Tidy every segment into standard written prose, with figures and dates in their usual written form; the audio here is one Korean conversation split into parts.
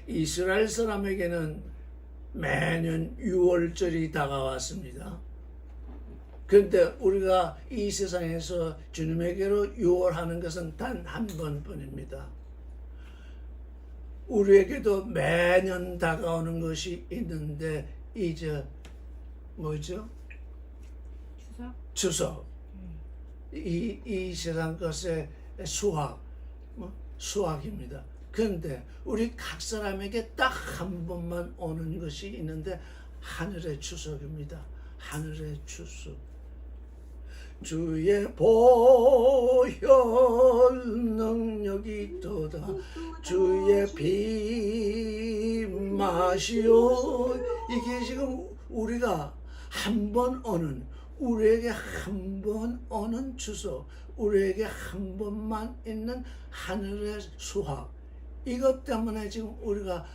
이스라엘 사람에게는 매년 6월절이 다가왔습니다. 그런데 우리가 이 세상에서 주님에게로 유월하는 것은 단 한 번뿐입니다. 우리에게도 매년 다가오는 것이 있는데 이제 뭐죠? 추석. 이 세상 것의 수학입니다. 그런데 우리 각 사람에게 딱 한 번만 오는 것이 있는데 하늘의 추석입니다. 하늘의 추석. 주의 보혈 능력이 있도다. 주의 피 마시오. 이게 지금 우리가 한 번 오는, 우리에게 한 번 오는 추석, 우리에게 한 번만 있는 하늘의 수학. 이것 때문에 지금 우리가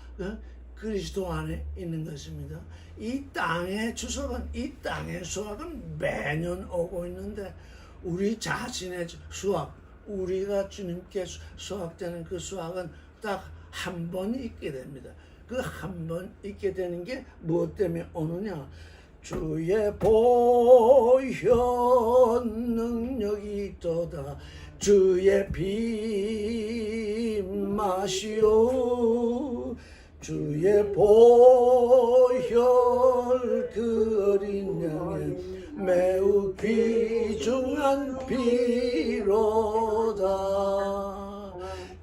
그리스도 안에 있는 것입니다. 이 땅의 추석은, 이 땅의 수학은 매년 오고 있는데 우리 자신의 수학, 우리가 주님께 수학되는 그 수학은 딱 한 번 있게 됩니다. 그 한 번 있게 되는 게 무엇 때문에 오느냐? 주의 보혈 능력이 있도다. 주의 피 마시오. 주의 보혈 그 어린 양의 매우 귀중한 피로다.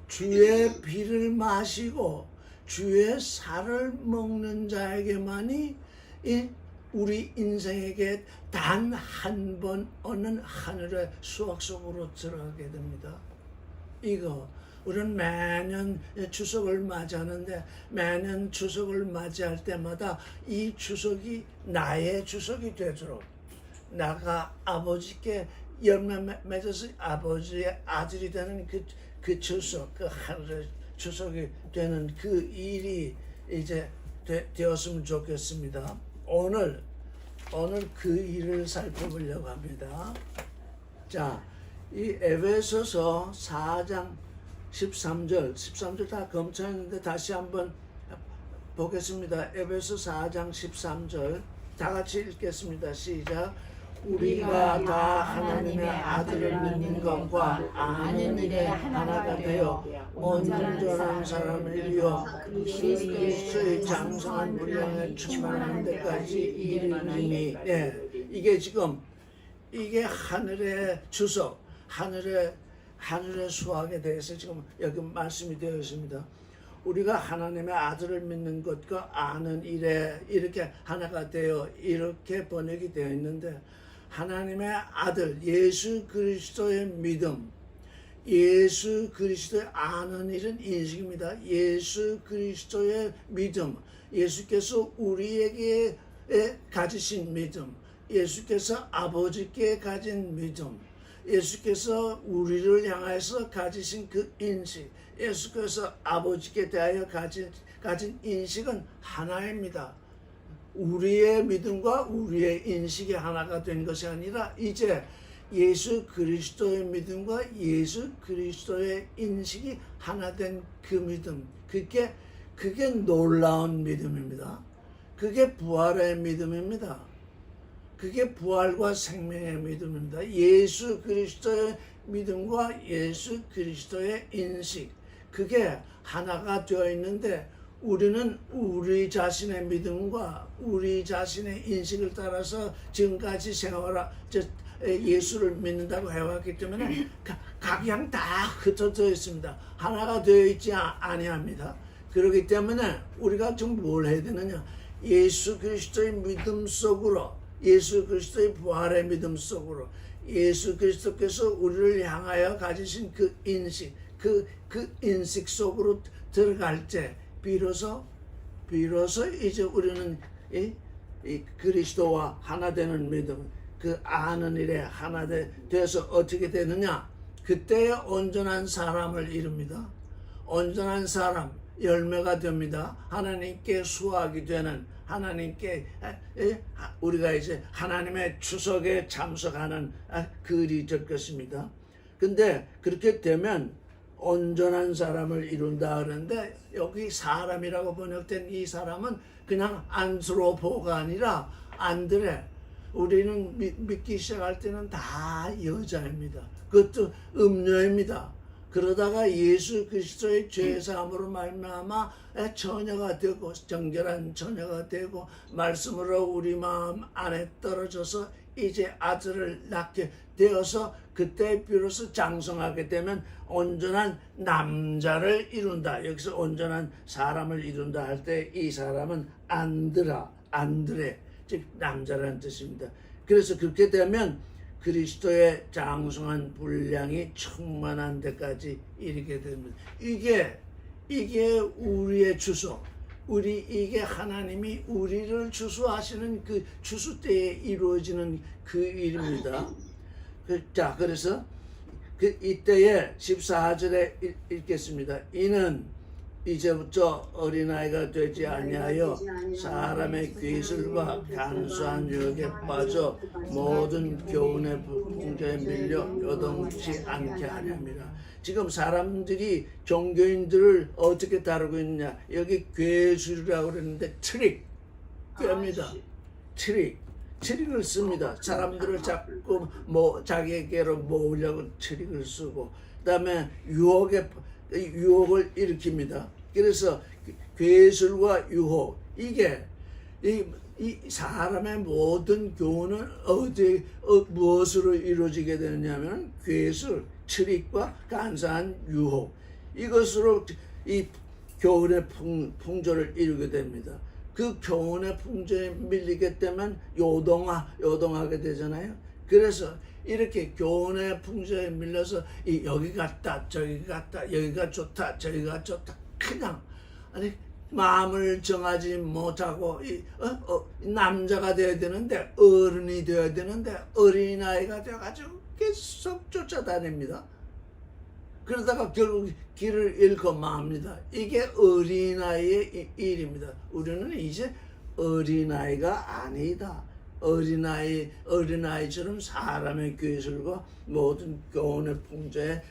주의 피를 마시고 주의 살을 먹는 자에게만이 우리 인생에게 단 한 번 오는 하늘의 수학 속으로 들어가게 됩니다. 이거 우리는 매년 추석을 맞이하는데 매년 추석을 맞이할 때마다 이 추석이 나의 추석이 되도록 나가 아버지께 열매 맺어서 아버지의 아들이 되는 그 추석, 그 하늘의 추석이 되는 그 일이 이제 되었으면 좋겠습니다. 오늘 그 일을 살펴보려고 합니다. 자, 이 에베소서 4장 13절 다 검토했는데 다시 한번 보겠습니다. 에베소 4장 13절 다 같이 읽겠습니다. 시작. 우리가 다 하나님의 아들을 믿는 것과 아는 일에 하나가 되어 온전한 사람을 이루어 그리스도의 장성한 분량에 충만한 데까지 이르리니. 이게 지금 이게 하늘의 추석, 하늘의 수학에 대해서 지금 여기 말씀이 되어 있습니다. 우리가 하나님의 아들을 믿는 것과 아는 일에 이렇게 하나가 되어 이렇게 번역이 되어 있는데 하나님의 아들 예수 그리스도의 믿음, 예수 그리스도의 아는 일은 인식입니다. 예수 그리스도의 믿음, 예수께서 우리에게 가지신 믿음, 예수께서 아버지께 가진 믿음, 예수께서 우리를 향해서 가지신 그 인식, 예수께서 아버지께 대하여 가진 인식은 하나입니다. 우리의 믿음과 우리의 인식이 하나가 된 것이 아니라 이제 예수 그리스도의 믿음과 예수 그리스도의 인식이 하나 된 그 믿음, 그게 놀라운 믿음입니다. 그게 부활의 믿음입니다. 그게 부활과 생명의 믿음입니다. 예수 그리스도의 믿음과 예수 그리스도의 인식, 그게 하나가 되어 있는데 우리는 우리 자신의 믿음과 우리 자신의 인식을 따라서 지금까지 예수를 믿는다고 해왔기 때문에 각양 다 흩어져 있습니다. 하나가 되어 있지 아니합니다. 그렇기 때문에 우리가 지금 뭘 해야 되느냐? 예수 그리스도의 믿음 속으로, 예수 그리스도의 부활의 믿음 속으로, 예수 그리스도께서 우리를 향하여 가지신 그 인식, 그 인식 속으로 들어갈 때 비로소 이제 우리는 이 그리스도와 하나 되는 믿음, 그 아는 일에 하나 돼서 어떻게 되느냐? 그때 온전한 사람을 이룹니다. 온전한 사람, 열매가 됩니다. 하나님께 수학이 되는, 하나님께 우리가 이제 하나님의 추석에 참석하는 글이 될 것입니다. 근데 그렇게 되면 온전한 사람을 이룬다 그러는데 여기 사람이라고 번역된 이 사람은 그냥 안스로포가 아니라 안드레. 우리는 믿기 시작할 때는 다 여자입니다. 그것도 음녀입니다. 그러다가 예수 그리스도의 죄 사함으로 말미암아 처녀가 되고 정결한 처녀가 되고 말씀으로 우리 마음 안에 떨어져서 이제 아들을 낳게 되어서 그때 비로소 장성하게 되면 온전한 남자를 이룬다. 여기서 온전한 사람을 이룬다 할 때 이 사람은 안드레, 즉 남자라는 뜻입니다. 그래서 그렇게 되면 그리스도의 장성한 분량이 충만한 데까지 이르게 됩니다. 이게 우리의 주소. 이게 하나님이 우리를 주소하시는 그 주소 때에 이루어지는 그 일입니다. 자, 그래서 이때에 14절에 읽겠습니다. 이는 이제부터 어린아이가 되지 아니하여 사람의 괴술과 간소한 유혹에 빠져 모든 교훈의 풍조에 밀려 요동치 않게 하렵니다. 지금 사람들이 종교인들을 어떻게 다루고 있느냐. 여기 괴술이라고 그러는데 트릭입니다. 트릭을 씁니다. 사람들을 자꾸 자기에게로 모으려고 트릭을 쓰고, 그다음에 유혹을 일으킵니다. 그래서 괴술과 유혹, 이게 이 사람의 모든 교훈은 무엇으로 이루어지게 되느냐면 괴술, 트릭과 간사한 유혹, 이것으로 이 교훈의 풍조를 이루게 됩니다. 그 교훈의 풍조에 밀리게 되면 요동하게 되잖아요. 그래서 이렇게 교훈의 풍조에 밀려서 여기 갔다 저기 갔다, 여기가 좋다 저기가 좋다, 그냥 마음을 정하지 못하고 남자가 되어야 되는데, 어른이 되어야 되는데 어린아이가 되어가지고 계속 쫓아다닙니다. 그러다가 결국 길을 잃고 맙니다. 이게 어린아이의 일입니다. 우리는 이제 어린아이가 아니다. 어린아이처럼 사람의 괴술과 모든 교훈의 풍조에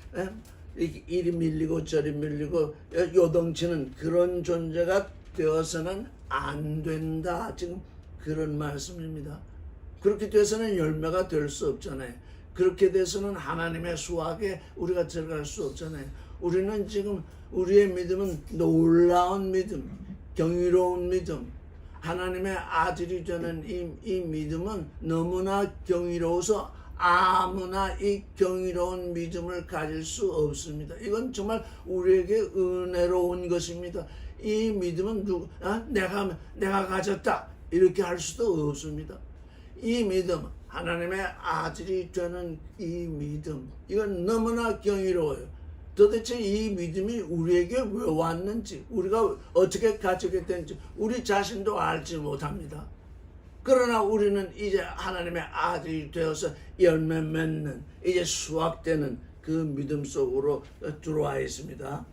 이리 밀리고 저리 밀리고 요동치는 그런 존재가 되어서는 안 된다. 지금 그런 말씀입니다. 그렇게 돼서는 열매가 될 수 없잖아요. 그렇게 돼서는 하나님의 수확에 우리가 들어갈 수 없잖아요. 우리는 지금 우리의 믿음은 놀라운 믿음, 경이로운 믿음, 하나님의 아들이 되는 이 믿음은 너무나 경이로워서 아무나 이 경이로운 믿음을 가질 수 없습니다. 이건 정말 우리에게 은혜로운 것입니다. 이 믿음은 내가 가졌다 이렇게 할 수도 없습니다. 이 믿음, 하나님의 아들이 되는 이 믿음, 이건 너무나 경이로워요. 도대체 이 믿음이 우리에게 왜 왔는지, 우리가 어떻게 가지게 되는지 우리 자신도 알지 못합니다. 그러나 우리는 이제 하나님의 아들이 되어서 열매 맺는, 이제 수확되는 그 믿음 속으로 들어와 있습니다.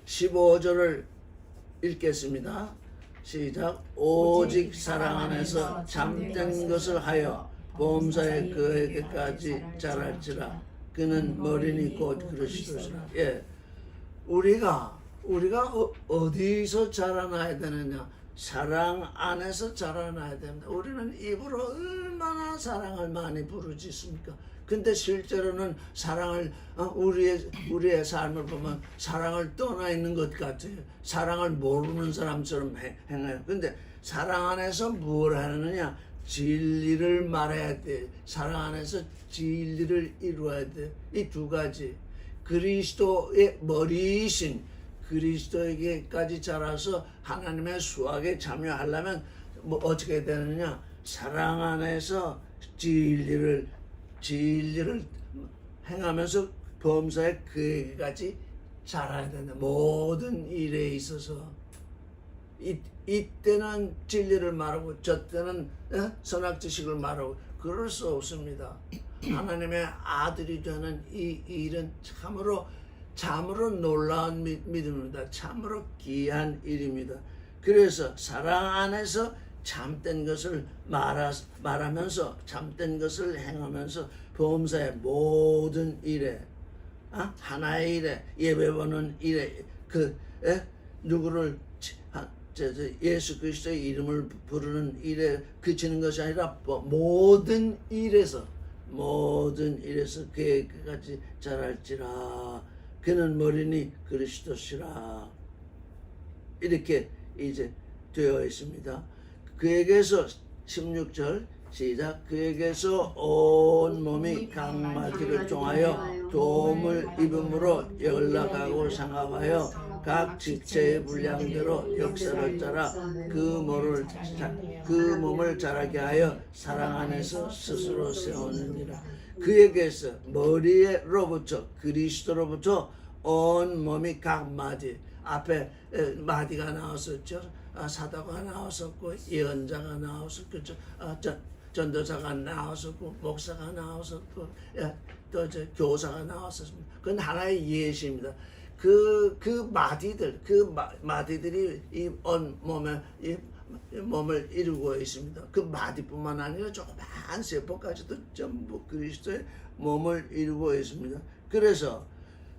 15절을 읽겠습니다. 시작. 오직 사랑 안에서 참된 것을 하여 범사에 그에게까지 자랄지라. 그는 머리니 곧 그리스도시라. 예, 우리가 어디서 자라나야 되느냐? 사랑 안에서 자라나야 됩니다. 우리는 입으로 얼마나 사랑을 많이 부르짖습니까? 근데 실제로는 사랑을 우리의 삶을 보면 사랑을 떠나 있는 것 같아요. 사랑을 모르는 사람처럼 행해요. 근데 사랑 안에서 뭘 하느냐? 진리를 말해야 돼. 사랑 안에서 진리를 이루어야 돼. 이 두 가지. 그리스도의 머리이신 그리스도에게까지 자라서 하나님의 수확에 참여하려면 어떻게 되느냐? 사랑 안에서 진리를 행하면서 범사에 그에게까지 자라야 된다. 모든 일에 있어서 이때는 진리를 말하고 저때는 선악지식을 말하고 그럴 수 없습니다. 하나님의 아들이 되는 이 일은 참으로 놀라운 믿음입니다. 참으로 귀한 일입니다. 그래서 사랑 안에서 참된 것을 말하면서 참된 것을 행하면서 범사의 모든 일에 하나의 일에 예배 보는 일에 누구를 예수 그리스도의 이름을 부르는 일에 그치는 것이 아니라 모든 일에서 그에게까지 자랄지라. 그는 머리니 그리스도시라. 이렇게 이제 되어 있습니다. 그에게서 16절 시작. 그에게서 온 몸이 각마디를 종하여 도움을 입음으로 연락하고 상합하여 각 지체의 분량대로 역사를 따라 그 몸을 자라게 하여 사랑 안에서 스스로 세우느니라. 그에게서 머리로부터 그리스도로부터 온 몸이 각 마디, 앞에 마디가 나왔었죠. 사도가 나왔었고 예언자가 나왔었고 전도사가 나왔었고 목사가 나왔었고 또 교사가 나왔었습니다. 그건 하나의 예시입니다. 그 마디들이 이 온 몸에 이 몸을 이루고 있습니다. 그 마디뿐만 아니라 조그만 세포까지도 전부 그리스도의 몸을 이루고 있습니다. 그래서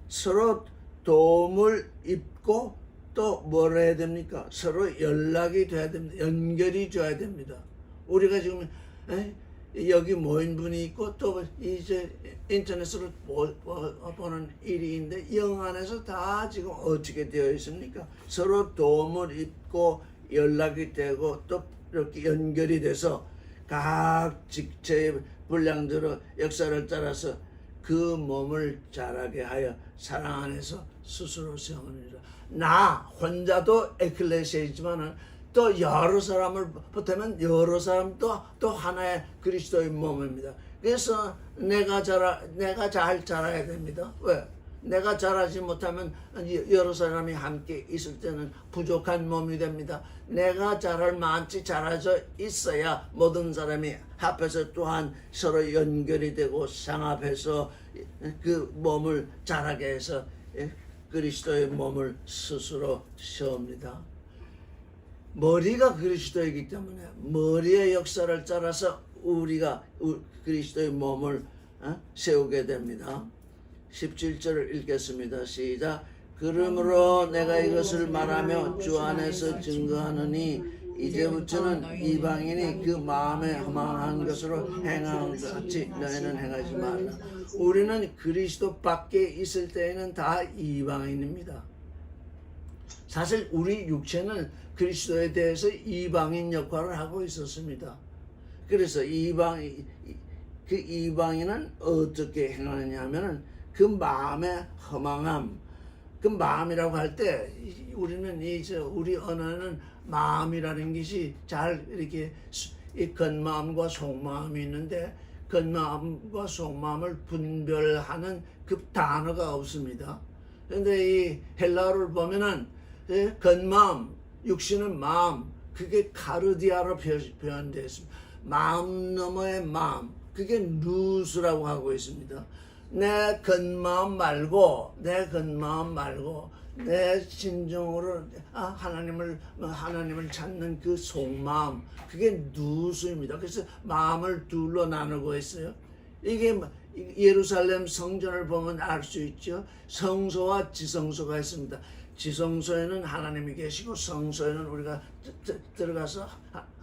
서로 도움을 입고 또 뭘 해야 됩니까? 서로 연락이 돼야 됩니다. 연결이 돼야 됩니다. 우리가 지금 여기 모인 분이 있고 또 이제 인터넷으로 보는 일이 있는데 영 안에서 다 지금 어떻게 되어 있습니까? 서로 도움을 입고 연락이 되고 또 이렇게 연결이 돼서 각 직체의 분량대로 역사를 따라서 그 몸을 자라게 하여 사랑 안에서 스스로 세우느니라. 나 혼자도 에클레시아이지만은 또 여러 사람을 보태면 여러 사람도 또 하나의 그리스도의 몸입니다. 그래서 내가 잘 자라야 됩니다. 왜? 내가 잘하지 못하면 여러 사람이 함께 있을 때는 부족한 몸이 됩니다. 내가 잘할 만치 잘해져 있어야 모든 사람이 합해서 또한 서로 연결이 되고 상합해서 그 몸을 자라게 해서 그리스도의 몸을 스스로 세웁니다. 머리가 그리스도이기 때문에 머리의 역사를 따라서 우리가 그리스도의 몸을 세우게 됩니다. 17절을 읽겠습니다. 시작. 그러므로 내가 이것을 말하며 주 안에서 증거하느니 이제부터는 이방인이 그 마음에 허망한 것으로 행하는 것 같이 너희는 행하지 말라. 우리는 그리스도 밖에 있을 때에는 다 이방인입니다. 사실 우리 육체는 그리스도에 대해서 이방인 역할을 하고 있었습니다. 그래서 그 이방인은 어떻게 행하느냐 하면은 그 마음의 허망함, 그 마음이라고 할 때 우리는 우리 언어는 마음이라는 것이 잘 이렇게 이 겉마음과 속마음이 있는데 겉마음과 속마음을 분별하는 그 단어가 없습니다. 그런데 이 헬라어를 보면은 겉마음, 육신의 마음, 그게 카르디아로 표현되어 있습니다. 마음 너머의 마음, 그게 누스라고 하고 있습니다. 내 겉마음 말고 내 진정으로 하나님을 찾는 그 속마음, 그게 누수입니다. 그래서 마음을 둘로 나누고 있어요. 이게 예루살렘 성전을 보면 알 수 있죠. 성소와 지성소가 있습니다. 지성소에는 하나님이 계시고 성소에는 우리가 들어가서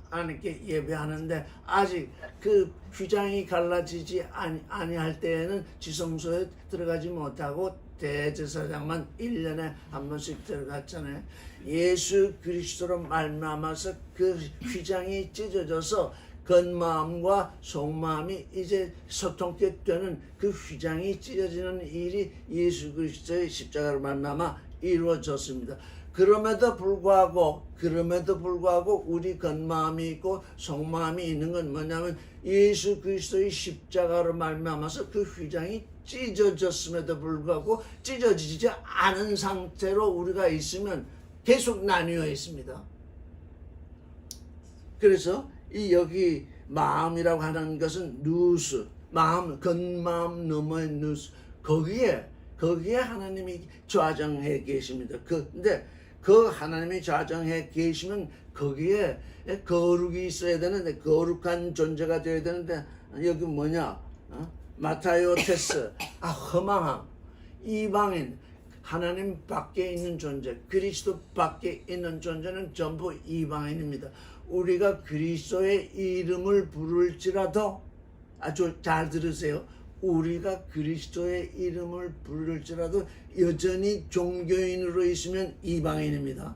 하나님께 예배하는데 아직 그 휘장이 갈라지지 아니할 때에는 지성소에 들어가지 못하고 대제사장만 1년에 한 번씩 들어갔잖아요. 예수 그리스도로 말미암아서 그 휘장이 찢어져서 겉마음과 속마음이 이제 소통케 되는 그 휘장이 찢어지는 일이 예수 그리스도의 십자가로 말미암아 이루어졌습니다. 그럼에도 불구하고 우리 겉마음이 있고 속마음이 있는 건 뭐냐면 예수 그리스도의 십자가로 말미암아서 그 휘장이 찢어졌음에도 불구하고 찢어지지 않은 상태로 우리가 있으면 계속 나뉘어 있습니다. 그래서 이 여기 마음이라고 하는 것은 누스, 마음, 겉마음 너머의 누스, 거기에 하나님이 좌정해 계십니다. 근데 그 하나님이 좌정해 계시면 거기에 거룩이 있어야 되는데 거룩한 존재가 되어야 되는데 여기 뭐냐? 마타요 테스, 허망함. 이방인, 하나님 밖에 있는 존재, 그리스도 밖에 있는 존재는 전부 이방인입니다. 우리가 그리스도의 이름을 부를지라도, 아주 잘 들으세요. 우리가 그리스도의 이름을 부를지라도 여전히 종교인으로 있으면 이방인입니다.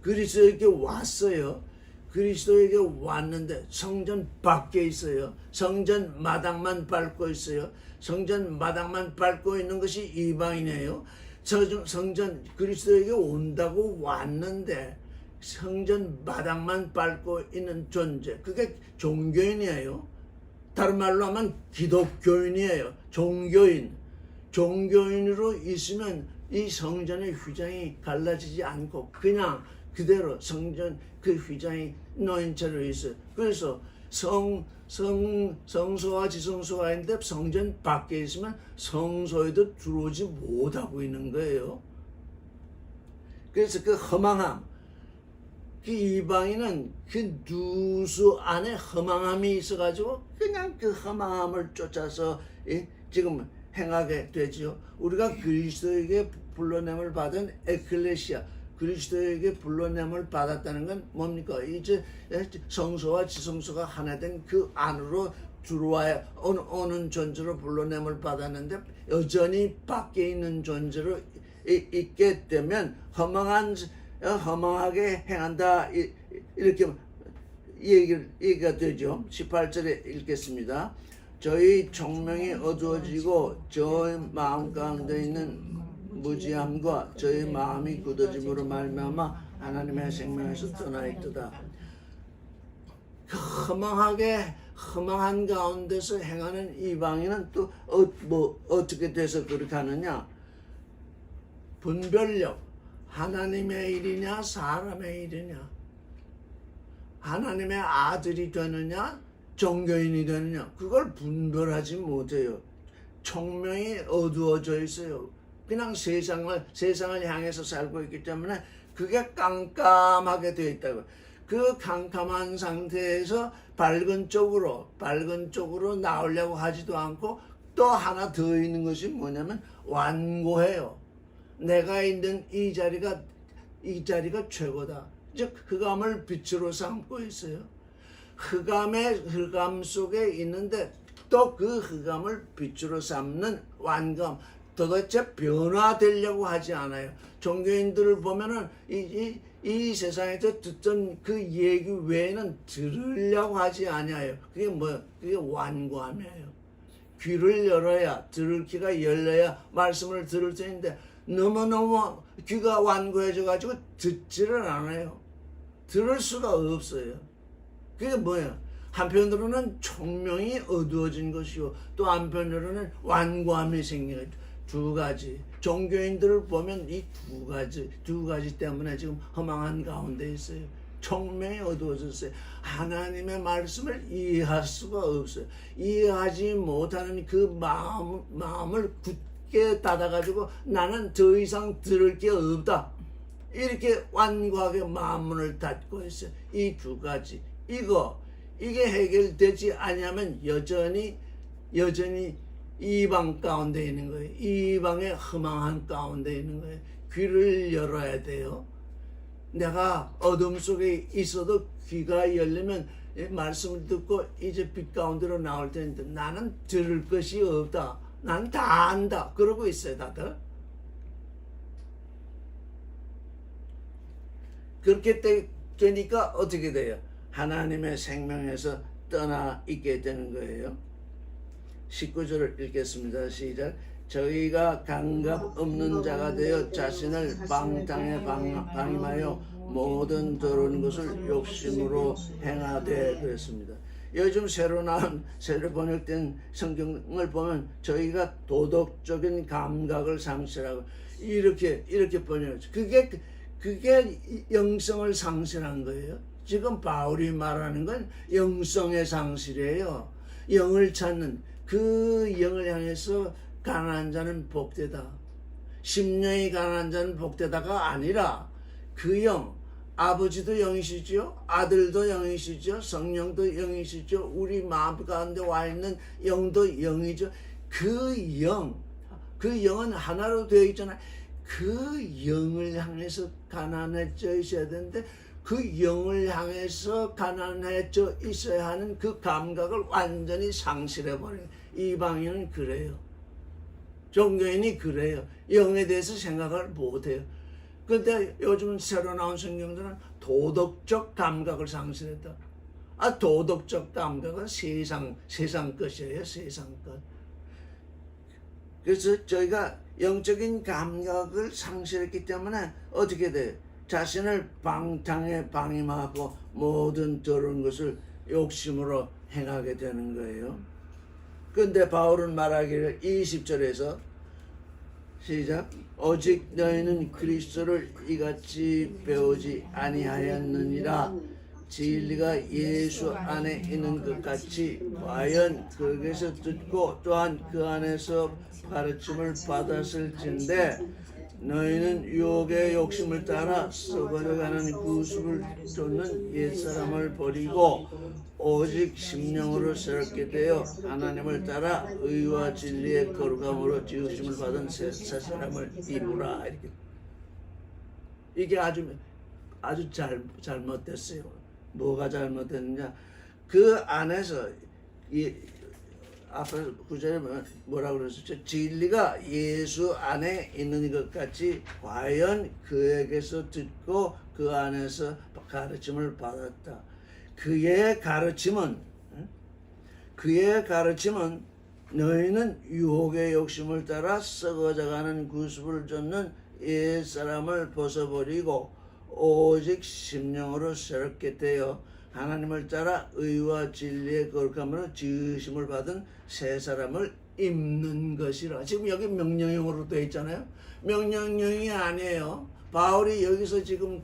그리스도에게 왔어요. 그리스도에게 왔는데 성전 밖에 있어요. 성전 마당만 밟고 있어요. 성전 마당만 밟고 있는 것이 이방인이에요. 성전 그리스도에게 온다고 왔는데 성전 마당만 밟고 있는 존재, 그게 종교인이에요. 다른 말로 하면 기독교인이에요. 종교인으로 있으면 이 성전의 휘장이 갈라지지 않고 그냥 그대로 성전 그 휘장이 놓인 채로 있어요. 그래서 성소와 지성소가 있는데 성전 밖에 있으면 성소에도 들어오지 못하고 있는 거예요. 그래서 그 허망함, 그 이방인은 그 누수 안에 허망함이 있어가지고 그냥 그 허망함을 쫓아서 지금 행하게 되지요. 우리가 그리스도에게 불러냄을 받은 에클레시아, 그리스도에게 불러냄을 받았다는 건 뭡니까? 이제 성소와 지성소가 하나 된 그 안으로 들어와야 오는 존재로 불러냄을 받았는데 여전히 밖에 있는 존재로 있게 되면 허망하게 행한다, 이렇게 얘기가 되죠. 18절에 읽겠습니다. 저희 총명이 어두워지고 저의 마음 가운데 있는 무지함과 저의 마음이 굳어짐으로 말미암아 하나님의 생명에서 떠나 있도다. 허망한 가운데서 행하는 이방인은 또 어떻게 돼서 그렇게 하느냐? 분별력, 하나님의 일이냐 사람의 일이냐, 하나님의 아들이 되느냐 종교인이 되느냐, 그걸 분별하지 못해요. 총명이 어두워져 있어요. 그냥 세상을 향해서 살고 있기 때문에 그게 깜깜하게 되어 있다고. 그 깜깜한 상태에서 밝은 쪽으로 나오려고 하지도 않고, 또 하나 더 있는 것이 뭐냐면 완고해요. 내가 있는 이 자리가 최고다. 즉 흑암을 빛으로 삼고 있어요. 흑암 속에 있는데 또 그 흑암을 빛으로 삼는 완감, 도대체 변화되려고 하지 않아요. 종교인들을 보면은 이 세상에서 듣던 그 얘기 외에는 들으려고 하지 않아요. 그게 그게 완고함이에요. 귀를 열어야, 들을 귀가 열려야 말씀을 들을 텐데 너무너무 귀가 완고해져가지고 듣지를 않아요. 들을 수가 없어요. 그게 뭐예요? 한편으로는 총명이 어두워진 것이요, 또 한편으로는 완고함이 생겨요. 두 가지. 종교인들을 보면 이 두 가지 때문에 지금 허망한 가운데 있어요. 총명이 어두워졌어요. 하나님의 말씀을 이해할 수가 없어요. 이해하지 못하는 그 마음을 굳게 닫아가지고 나는 더 이상 들을 게 없다, 이렇게 완고하게 마음문을 닫고 있어요. 이 두 가지. 이게 해결되지 않으면 여전히 이방 가운데 있는 거예요. 이방의 허망한 가운데 있는 거예요. 귀를 열어야 돼요. 내가 어둠 속에 있어도 귀가 열리면 말씀을 듣고 이제 빛 가운데로 나올 텐데 나는 들을 것이 없다, 나는 다 안다, 그러고 있어요 다들. 그렇게 되니까 어떻게 돼요? 하나님의 생명에서 떠나 있게 되는 거예요. 19절을 읽겠습니다. 시작. 저희가 감각 없는 자가 되어 자신을 방탕에 방임하여 모든 더러운 것을 욕심으로 행하되 그랬습니다. 요즘 새로 번역된 성경을 보면 저희가 도덕적인 감각을 상실하고 이렇게 번역했죠. 그게 영성을 상실한 거예요. 지금 바울이 말하는 건 영성의 상실이에요. 영을 찾는, 그 영을 향해서 가난한 자는 복되다. 심령이 가난한 자는 복되다가 아니라 그 영, 아버지도 영이시죠, 아들도 영이시죠, 성령도 영이시죠, 우리 마음 가운데 와 있는 영도 영이죠. 그 영, 그 영은 하나로 되어 있잖아요. 그 영을 향해서 가난해져 있어야 되는데 그 영을 향해서 가난해져 있어야 하는 그 감각을 완전히 상실해버려요. 이방인은 그래요. 종교인이 그래요. 영에 대해서 생각을 못해요. 그런데 요즘 새로 나온 성경들은 도덕적 감각을 상실했다. 도덕적 감각은 세상 것이에요. 세상 것. 그래서 저희가 영적인 감각을 상실했기 때문에 어떻게 돼요? 자신을 방탕에 방임하고 모든 더러운 것을 욕심으로 행하게 되는 거예요. 그런데 바울은 말하기를 20절에서 시작. 오직 너희는 그리스도를 이같이 배우지 아니하였느니라. 진리가 예수 안에 있는 것 같이 과연 그에게서 듣고 또한 그 안에서 가르침을 받았을진데 너희는 유혹의 욕심을 따라 썩어져가는 구습을 쫓는 옛사람을 버리고 오직 심령으로 새롭게 되어 하나님을 따라 의와 진리의 거룩함으로 지으심을 받은 새 사람을 입으라. 이게 아주 잘못됐어요. 뭐가 잘못됐느냐? 그 안에서 앞에 구절에 뭐라고 그랬었죠? 진리가 예수 안에 있는 것 같이 과연 그에게서 듣고 그 안에서 가르침을 받았다. 그의 가르침은 너희는 유혹의 욕심을 따라 썩어져가는 구습을 쫓는 옛사람을 벗어버리고 오직 심령으로 새롭게 되어 하나님을 따라 의와 진리의 거룩함으로 지으심을 받은 새 사람을 입는 것이라. 지금 여기 명령형으로 되어 있잖아요. 명령형이 아니에요. 바울이 여기서 지금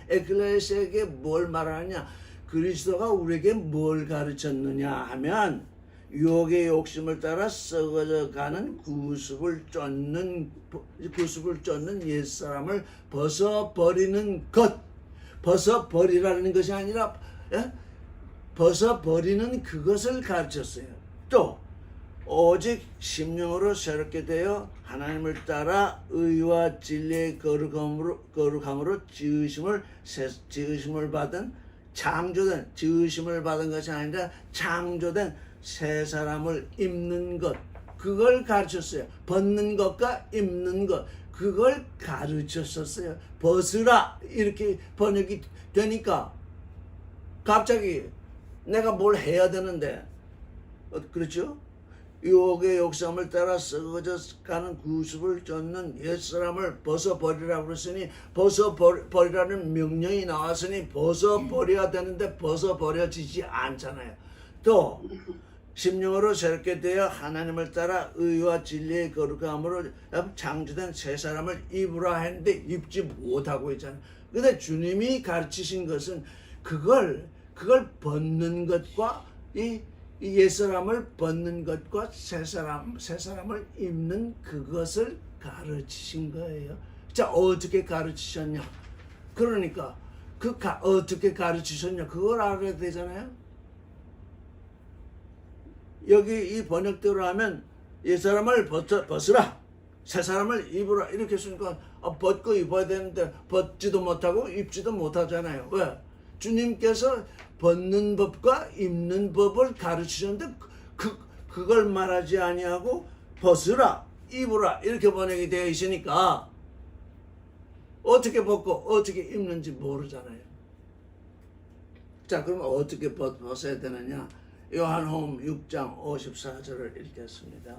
에클레시아에게 뭘 말하느냐? 그리스도가 우리에게 뭘 가르쳤느냐 하면 유혹의 욕심을 따라 썩어져 가는 구습을 쫓는 옛사람을 벗어버리는 것. 벗어버리라는 것이 아니라 벗어버리는 그것을 가르쳤어요. 또 오직 심령으로 새롭게 되어 하나님을 따라 의와 진리의 거룩함으로 지으심을 받은 창조된, 지으심을 받은 것이 아니라 창조된 새 사람을 입는 것, 그걸 가르쳤어요. 벗는 것과 입는 것, 그걸 가르쳤었어요. 벗으라 이렇게 번역이 되니까 갑자기 내가 뭘 해야 되는데, 그렇죠? 유혹의 욕심을 따라 썩어져 가는 구습을 쫓는 옛사람을 벗어버리라고 그랬으니 벗어버리라는 명령이 나왔으니 벗어버려야 되는데 벗어버려지지 않잖아요. 또 심령으로 새롭게 되어 하나님을 따라 의와 진리의 거룩함으로 창조된 새 사람을 입으라 했는데 입지 못하고 있잖아요. 근데 주님이 가르치신 것은 그걸 벗는 것과 이 옛사람을 벗는 것과 새 사람을 입는 그것을 가르치신 거예요. 자, 어떻게 가르치셨냐? 그러니까 어떻게 가르치셨냐? 그걸 알아야 되잖아요. 여기 이 번역대로 하면 옛사람을 벗으라, 새 사람을 입으라 이렇게 쓰니까 벗고 입어야 되는데 벗지도 못하고 입지도 못하잖아요. 왜? 주님께서 벗는 법과 입는 법을 가르치셨는데 그걸 말하지 아니하고 벗으라, 입으라 이렇게 번역이 되어 있으니까 어떻게 벗고 어떻게 입는지 모르잖아요. 자, 그럼 어떻게 벗어야 되느냐? 요한복음 6장 54절을 읽겠습니다.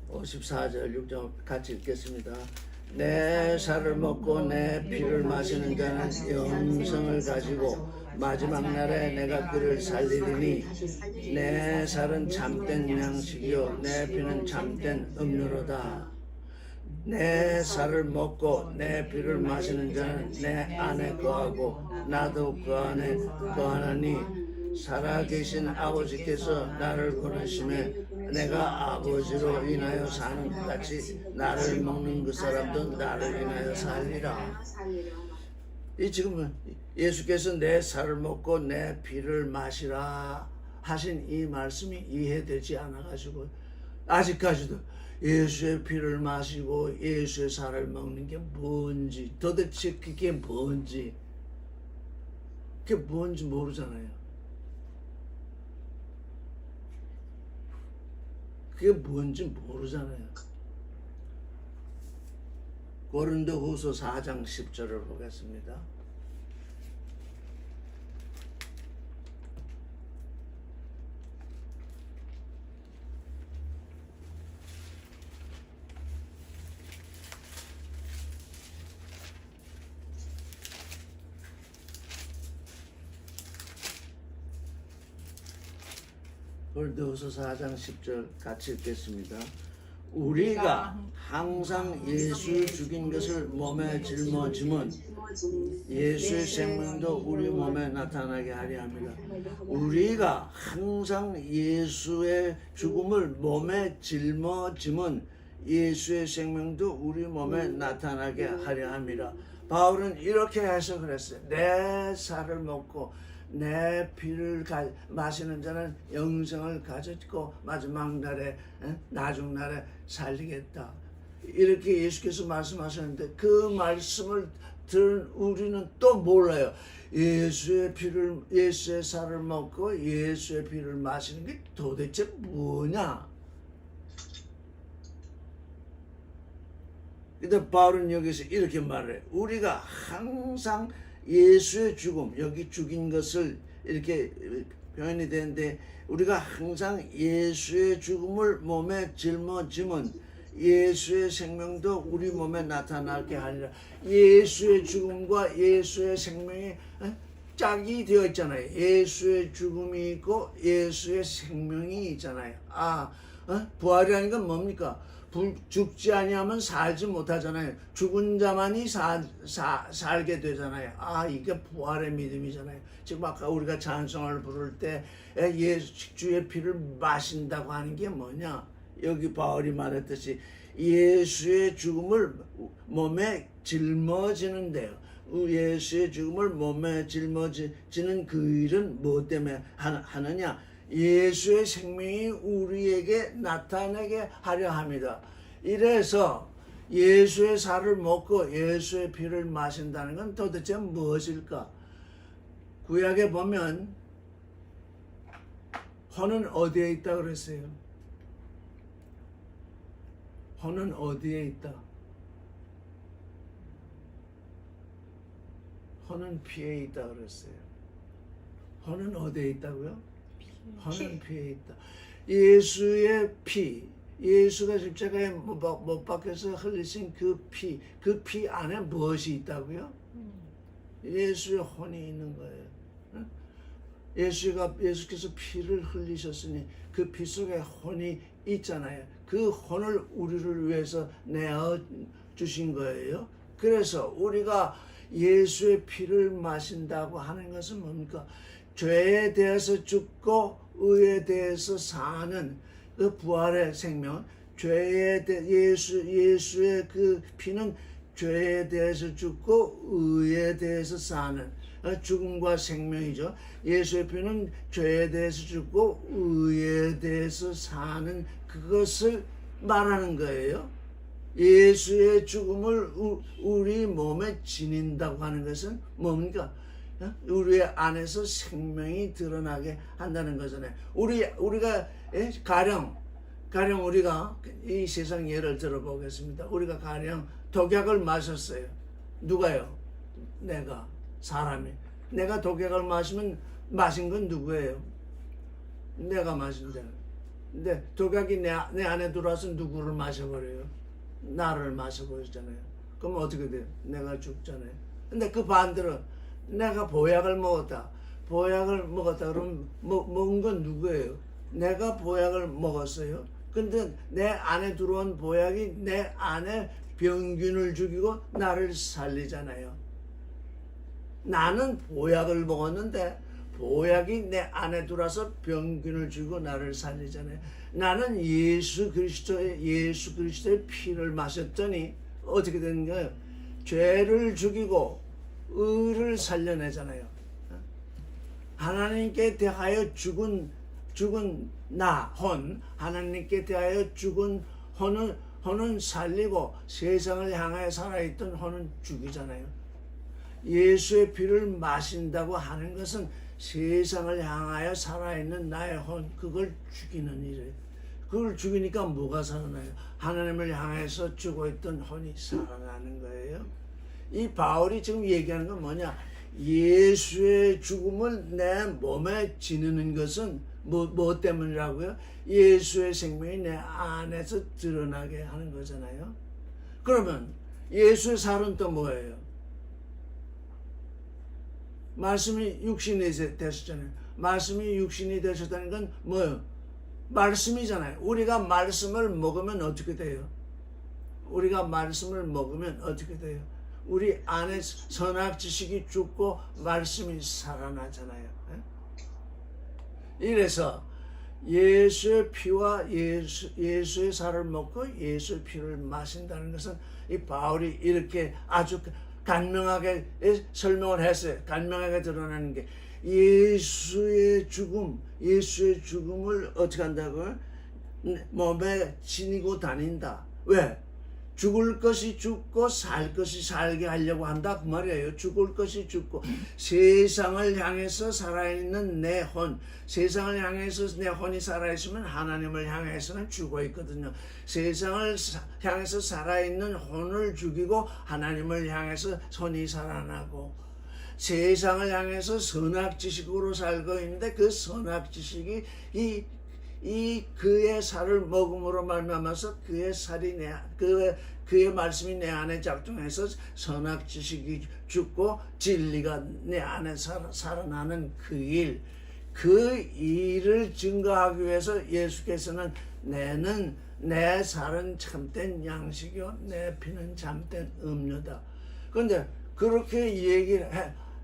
오 54절 6절 같이 읽겠습니다. 내 살을 먹고 내 피를 마시는 자는 영생을 가지고 마지막 날에 내가 그를 살리리니 내 살은 참된 양식이요 내 피는 참된 음료로다. 내 살을 먹고 내 피를 마시는 자는 내 안에 거하고 나도 그 안에 거하나니 살아계신 아버지께서 나를 보내심에 내가 아버지로 인하여 사는 것 같이 나를 먹는 그 사람도 나를 인하여 살리라. 이 지금 예수께서 내 살을 먹고 내 피를 마시라 하신 이 말씀이 이해되지 않아가지고 아직까지도 예수의 피를 마시고 예수의 살을 먹는 게 뭔지, 도대체 그게 뭔지 모르잖아요. 그게 뭔지 모르잖아요. 고린도후서 4장 10절을 보겠습니다. 고린도후서 4장 10절 같이 읽겠습니다. 우리가 항상 예수 죽인 것을 몸에 짊어짐은 예수의 생명도 우리 몸에 나타나게 하려 합니다. 우리가 항상 예수의 죽음을 몸에 짊어짐은 예수의 생명도 우리 몸에 나타나게 하려 합니다. 바울은 이렇게 해석을 했어요. 내 살을 먹고 내 피를 마시는 자는 영생을 가졌고 마지막 날에 나중 날에 살리겠다. 이렇게 예수께서 말씀하셨는데 그 말씀을 들은 우리는 또 몰라요. 예수의 살을 먹고 예수의 피를 마시는 게 도대체 뭐냐? 근데 바울은 여기서 이렇게 말해요. 우리가 항상 예수의 죽음, 여기 죽인 것을 이렇게 표현이 되는데 우리가 항상 예수의 죽음을 몸에 짊어짐은 예수의 생명도 우리 몸에 나타나게 하리라. 예수의 죽음과 예수의 생명이 짝이 되어 있잖아요. 예수의 죽음이 있고 예수의 생명이 있잖아요. 부활이라는 건 뭡니까? 죽지 아니하면 살지 못하잖아요. 죽은 자만이 살게 되잖아요. 이게 부활의 믿음이잖아요. 지금 아까 우리가 찬송을 부를 때 예수 주의 피를 마신다고 하는 게 뭐냐? 여기 바울이 말했듯이 예수의 죽음을 몸에 짊어지는데요. 예수의 죽음을 몸에 짊어지는 그 일은 뭐 때문에 하느냐? 예수의 생명이 우리에게 나타나게 하려 합니다. 이래서 예수의 살을 먹고 예수의 피를 마신다는 건 도대체 무엇일까? 구약에 보면 혼은 어디에 있다 그랬어요? 혼은 어디에 있다? 혼은 피에 있다 그랬어요. 혼은 어디에 있다고요? 혼은 피에 있다. 예수의 피, 예수가 십자가에 못 박혀서 흘리신 그 피 안에 무엇이 있다고요? 예수의 혼이 있는 거예요. 예수께서 피를 흘리셨으니 그 피 속에 혼이 있잖아요. 그 혼을 우리를 위해서 내어 주신 거예요. 그래서 우리가 예수의 피를 마신다고 하는 것은 뭡니까? 죄에 대해서 죽고 의에 대해서 사는 그 부활의 생명, 예수의 그 피는 죄에 대해서 죽고 의에 대해서 사는 죽음과 생명이죠. 예수의 피는 죄에 대해서 죽고 의에 대해서 사는 그것을 말하는 거예요. 예수의 죽음을 우리 몸에 지닌다고 하는 것은 뭡니까? 우리 안에서 생명이 드러나게 한다는 거잖아요. 우리가 가령 우리가 이 세상 예를 들어보겠습니다. 우리가 가령 독약을 마셨어요. 누가요? 사람이. 내가 독약을 마신 건 누구예요? 내가 마신 자. 근데 독약이 내 안에 들어와서 누구를 마셔버려요? 나를 마셔버리잖아요. 그럼 어떻게 돼요? 내가 죽잖아요. 근데 그 반대로 내가 보약을 먹었다. 그럼 먹은 건 누구예요? 내가 보약을 먹었어요. 근데 내 안에 들어온 보약이 내 안에 병균을 죽이고 나를 살리잖아요. 나는 보약을 먹었는데 보약이 내 안에 들어와서 병균을 죽이고 나를 살리잖아요. 나는 예수 그리스도의 피를 마셨더니 어떻게 되는 거예요? 죄를 죽이고 의를 살려내잖아요. 하나님께 대하여 죽은 하나님께 대하여 죽은 혼은 살리고 세상을 향하여 살아있던 혼은 죽이잖아요. 예수의 피를 마신다고 하는 것은 세상을 향하여 살아있는 나의 혼, 그걸 죽이는 일이에요. 그걸 죽이니까 뭐가 살아나요? 하나님을 향해서 죽어있던 혼이 살아나는 거예요. 이 바울이 지금 얘기하는 건 뭐냐? 예수의 죽음을 내 몸에 지니는 것은 뭐 때문이라고요? 예수의 생명이 내 안에서 드러나게 하는 거잖아요. 그러면 예수의 살은 또 뭐예요? 말씀이 육신이 되셨잖아요. 말씀이 육신이 되셨다는 건 뭐예요? 말씀이잖아요. 우리가 말씀을 먹으면 어떻게 돼요? 우리가 말씀을 먹으면 어떻게 돼요? 우리 안에 선악 지식이 죽고 말씀이 살아나잖아요. 이래서 예수의 피와 예수의 살을 먹고 예수의 피를 마신다는 것은 이 바울이 이렇게 아주 간명하게 설명을 했어요. 간명하게 드러나는 게 예수의 죽음을 어떻게 한다고요? 몸에 지니고 다닌다. 왜? 죽을 것이 죽고 살 것이 살게 하려고 한다 그 말이에요. 죽을 것이 죽고 세상을 향해서 살아있는 내 혼, 세상을 향해서 내 혼이 살아있으면 하나님을 향해서는 죽어 있거든요. 세상을 향해서 살아있는 혼을 죽이고 하나님을 향해서 혼이 살아나고, 세상을 향해서 선악지식으로 살고 있는데 그 선악지식이 이 그의 살을 먹음으로 말미암아서 그의 살이 그의 말씀이 내 안에 작동해서 선악 지식이 죽고 진리가 내 안에 살아나는 그 일을 증거하기 위해서 예수께서는 내 살은 참된 양식이요 내 피는 참된 음료다. 그런데 그렇게 얘기를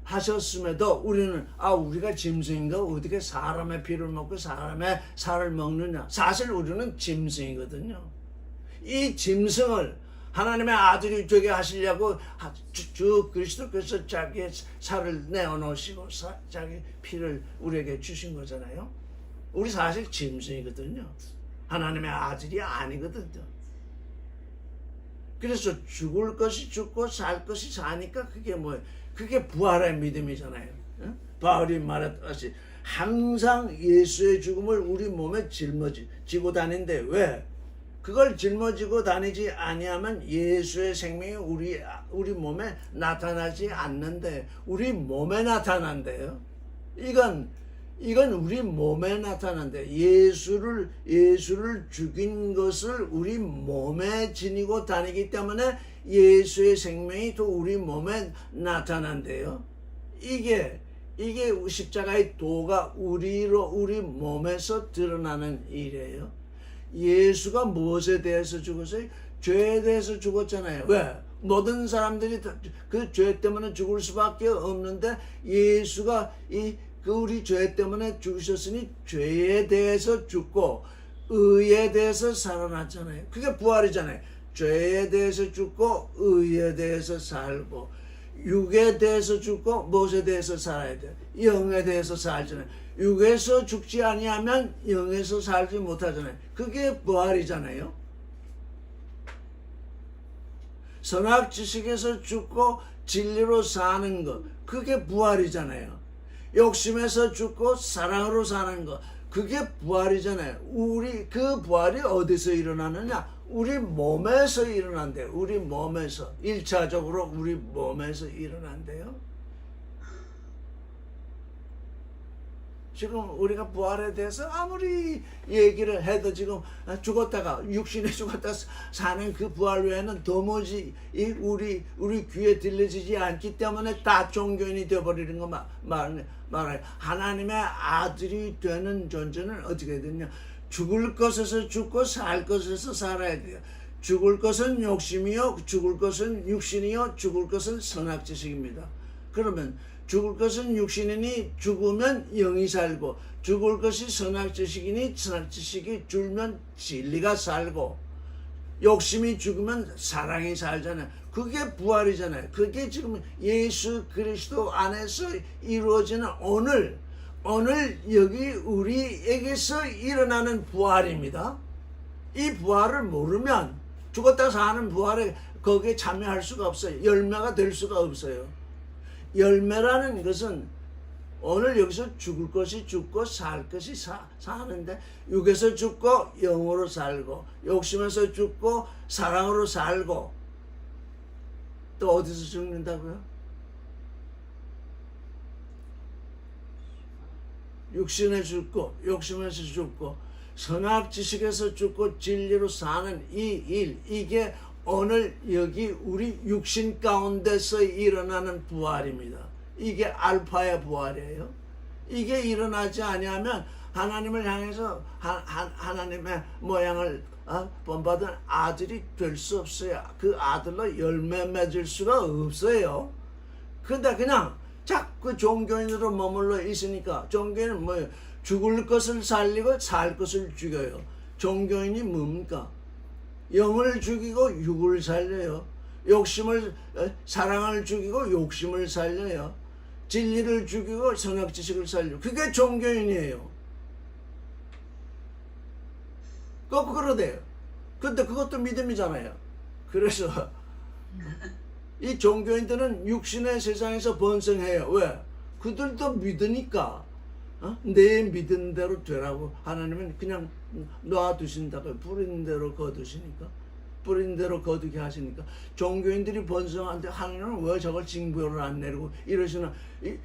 하셨음에도 우리는 우리가 짐승인가 어떻게 사람의 피를 먹고 사람의 살을 먹느냐. 사실 우리는 짐승이거든요. 이 짐승을 하나님의 아들이 되게 하시려고 주 그리스도께서 자기의 살을 내어놓으시고 자기 피를 우리에게 주신 거잖아요. 우리 사실 짐승이거든요. 하나님의 아들이 아니거든요. 그래서 죽을 것이 죽고 살 것이 사니까 그게 뭐예요? 그게 부활의 믿음이잖아요. 바울이 말했듯이 항상 예수의 죽음을 우리 몸에 짊어지고 다닌대. 왜? 그걸 짊어지고 다니지 아니하면 예수의 생명이 우리 몸에 나타나지 않는데, 우리 몸에 나타난대요. 이건 우리 몸에 나타난대. 예수를 죽인 것을 우리 몸에 지니고 다니기 때문에 예수의 생명이 또 우리 몸에 나타난대요. 이게 십자가의 도가 우리 몸에서 드러나는 일이에요. 예수가 무엇에 대해서 죽었어요? 죄에 대해서 죽었잖아요. 왜? 모든 사람들이 그 죄 때문에 죽을 수밖에 없는데 예수가 우리 죄 때문에 죽으셨으니 죄에 대해서 죽고 의에 대해서 살아났잖아요. 그게 부활이잖아요. 죄에 대해서 죽고 의에 대해서 살고, 육에 대해서 죽고 무엇에 대해서 살아야 돼요? 영에 대해서 살잖아요. 육에서 죽지 아니하면 영에서 살지 못하잖아요. 그게 부활이잖아요. 선악 지식에서 죽고 진리로 사는 것, 그게 부활이잖아요. 욕심에서 죽고 사랑으로 사는 것, 그게 부활이잖아요. 그 부활이 어디서 일어나느냐? 우리 몸에서 일어난대요. 우리 몸에서 1차적으로 우리 몸에서 일어난대요. 지금 우리가 부활에 대해서 아무리 얘기를 해도 지금 죽었다가 육신에 죽었다 사는 그 부활 외에는 도무지 우리 귀에 들려지지 않기 때문에 다 종교인이 되어버리는 거 말해요. 하나님의 아들이 되는 존재는 어떻게 되냐? 죽을 것에서 죽고 살 것에서 살아야 돼요. 죽을 것은 욕심이요, 죽을 것은 육신이요, 죽을 것은 선악지식입니다. 그러면 죽을 것은 육신이니 죽으면 영이 살고, 죽을 것이 선악지식이니 선악지식이 줄면 진리가 살고, 욕심이 죽으면 사랑이 살잖아요. 그게 부활이잖아요. 그게 지금 예수 그리스도 안에서 이루어지는 오늘 여기 우리에게서 일어나는 부활입니다. 이 부활을 모르면 죽었다 사는 부활에 거기에 참여할 수가 없어요. 열매가 될 수가 없어요. 열매라는 것은 오늘 여기서 죽을 것이 죽고 살 것이 사는데, 육에서 죽고 영으로 살고, 욕심에서 죽고 사랑으로 살고, 또 어디서 죽는다고요? 육신에 죽고 욕심에서 죽고 선악지식에서 죽고 진리로 사는 이 일, 이게 오늘 여기 우리 육신 가운데서 일어나는 부활입니다. 이게 알파의 부활이에요. 이게 일어나지 아니하면 하나님을 향해서 하나님의 모양을 본받은 아들이 될 수 없어요. 그 아들로 열매 맺을 수가 없어요. 근데 그냥 자꾸 종교인으로 머물러 있으니까, 종교인은 뭐예요? 죽을 것을 살리고 살 것을 죽여요. 종교인이 뭡니까? 영을 죽이고 육을 살려요. 사랑을 죽이고 욕심을 살려요. 진리를 죽이고 선악지식을 살려요. 그게 종교인이에요. 거꾸로 돼요. 근데 그것도 믿음이잖아요. 그래서 이 종교인들은 육신의 세상에서 번성해요. 왜? 그들도 믿으니까 내 믿은 대로 되라고 하나님은 그냥 놔두신다고요. 뿌린 대로 거두시니까. 뿌린 대로 거두게 하시니까. 종교인들이 번성하는데 하나님은 왜 저걸 징벌을 안 내리고 이러시나,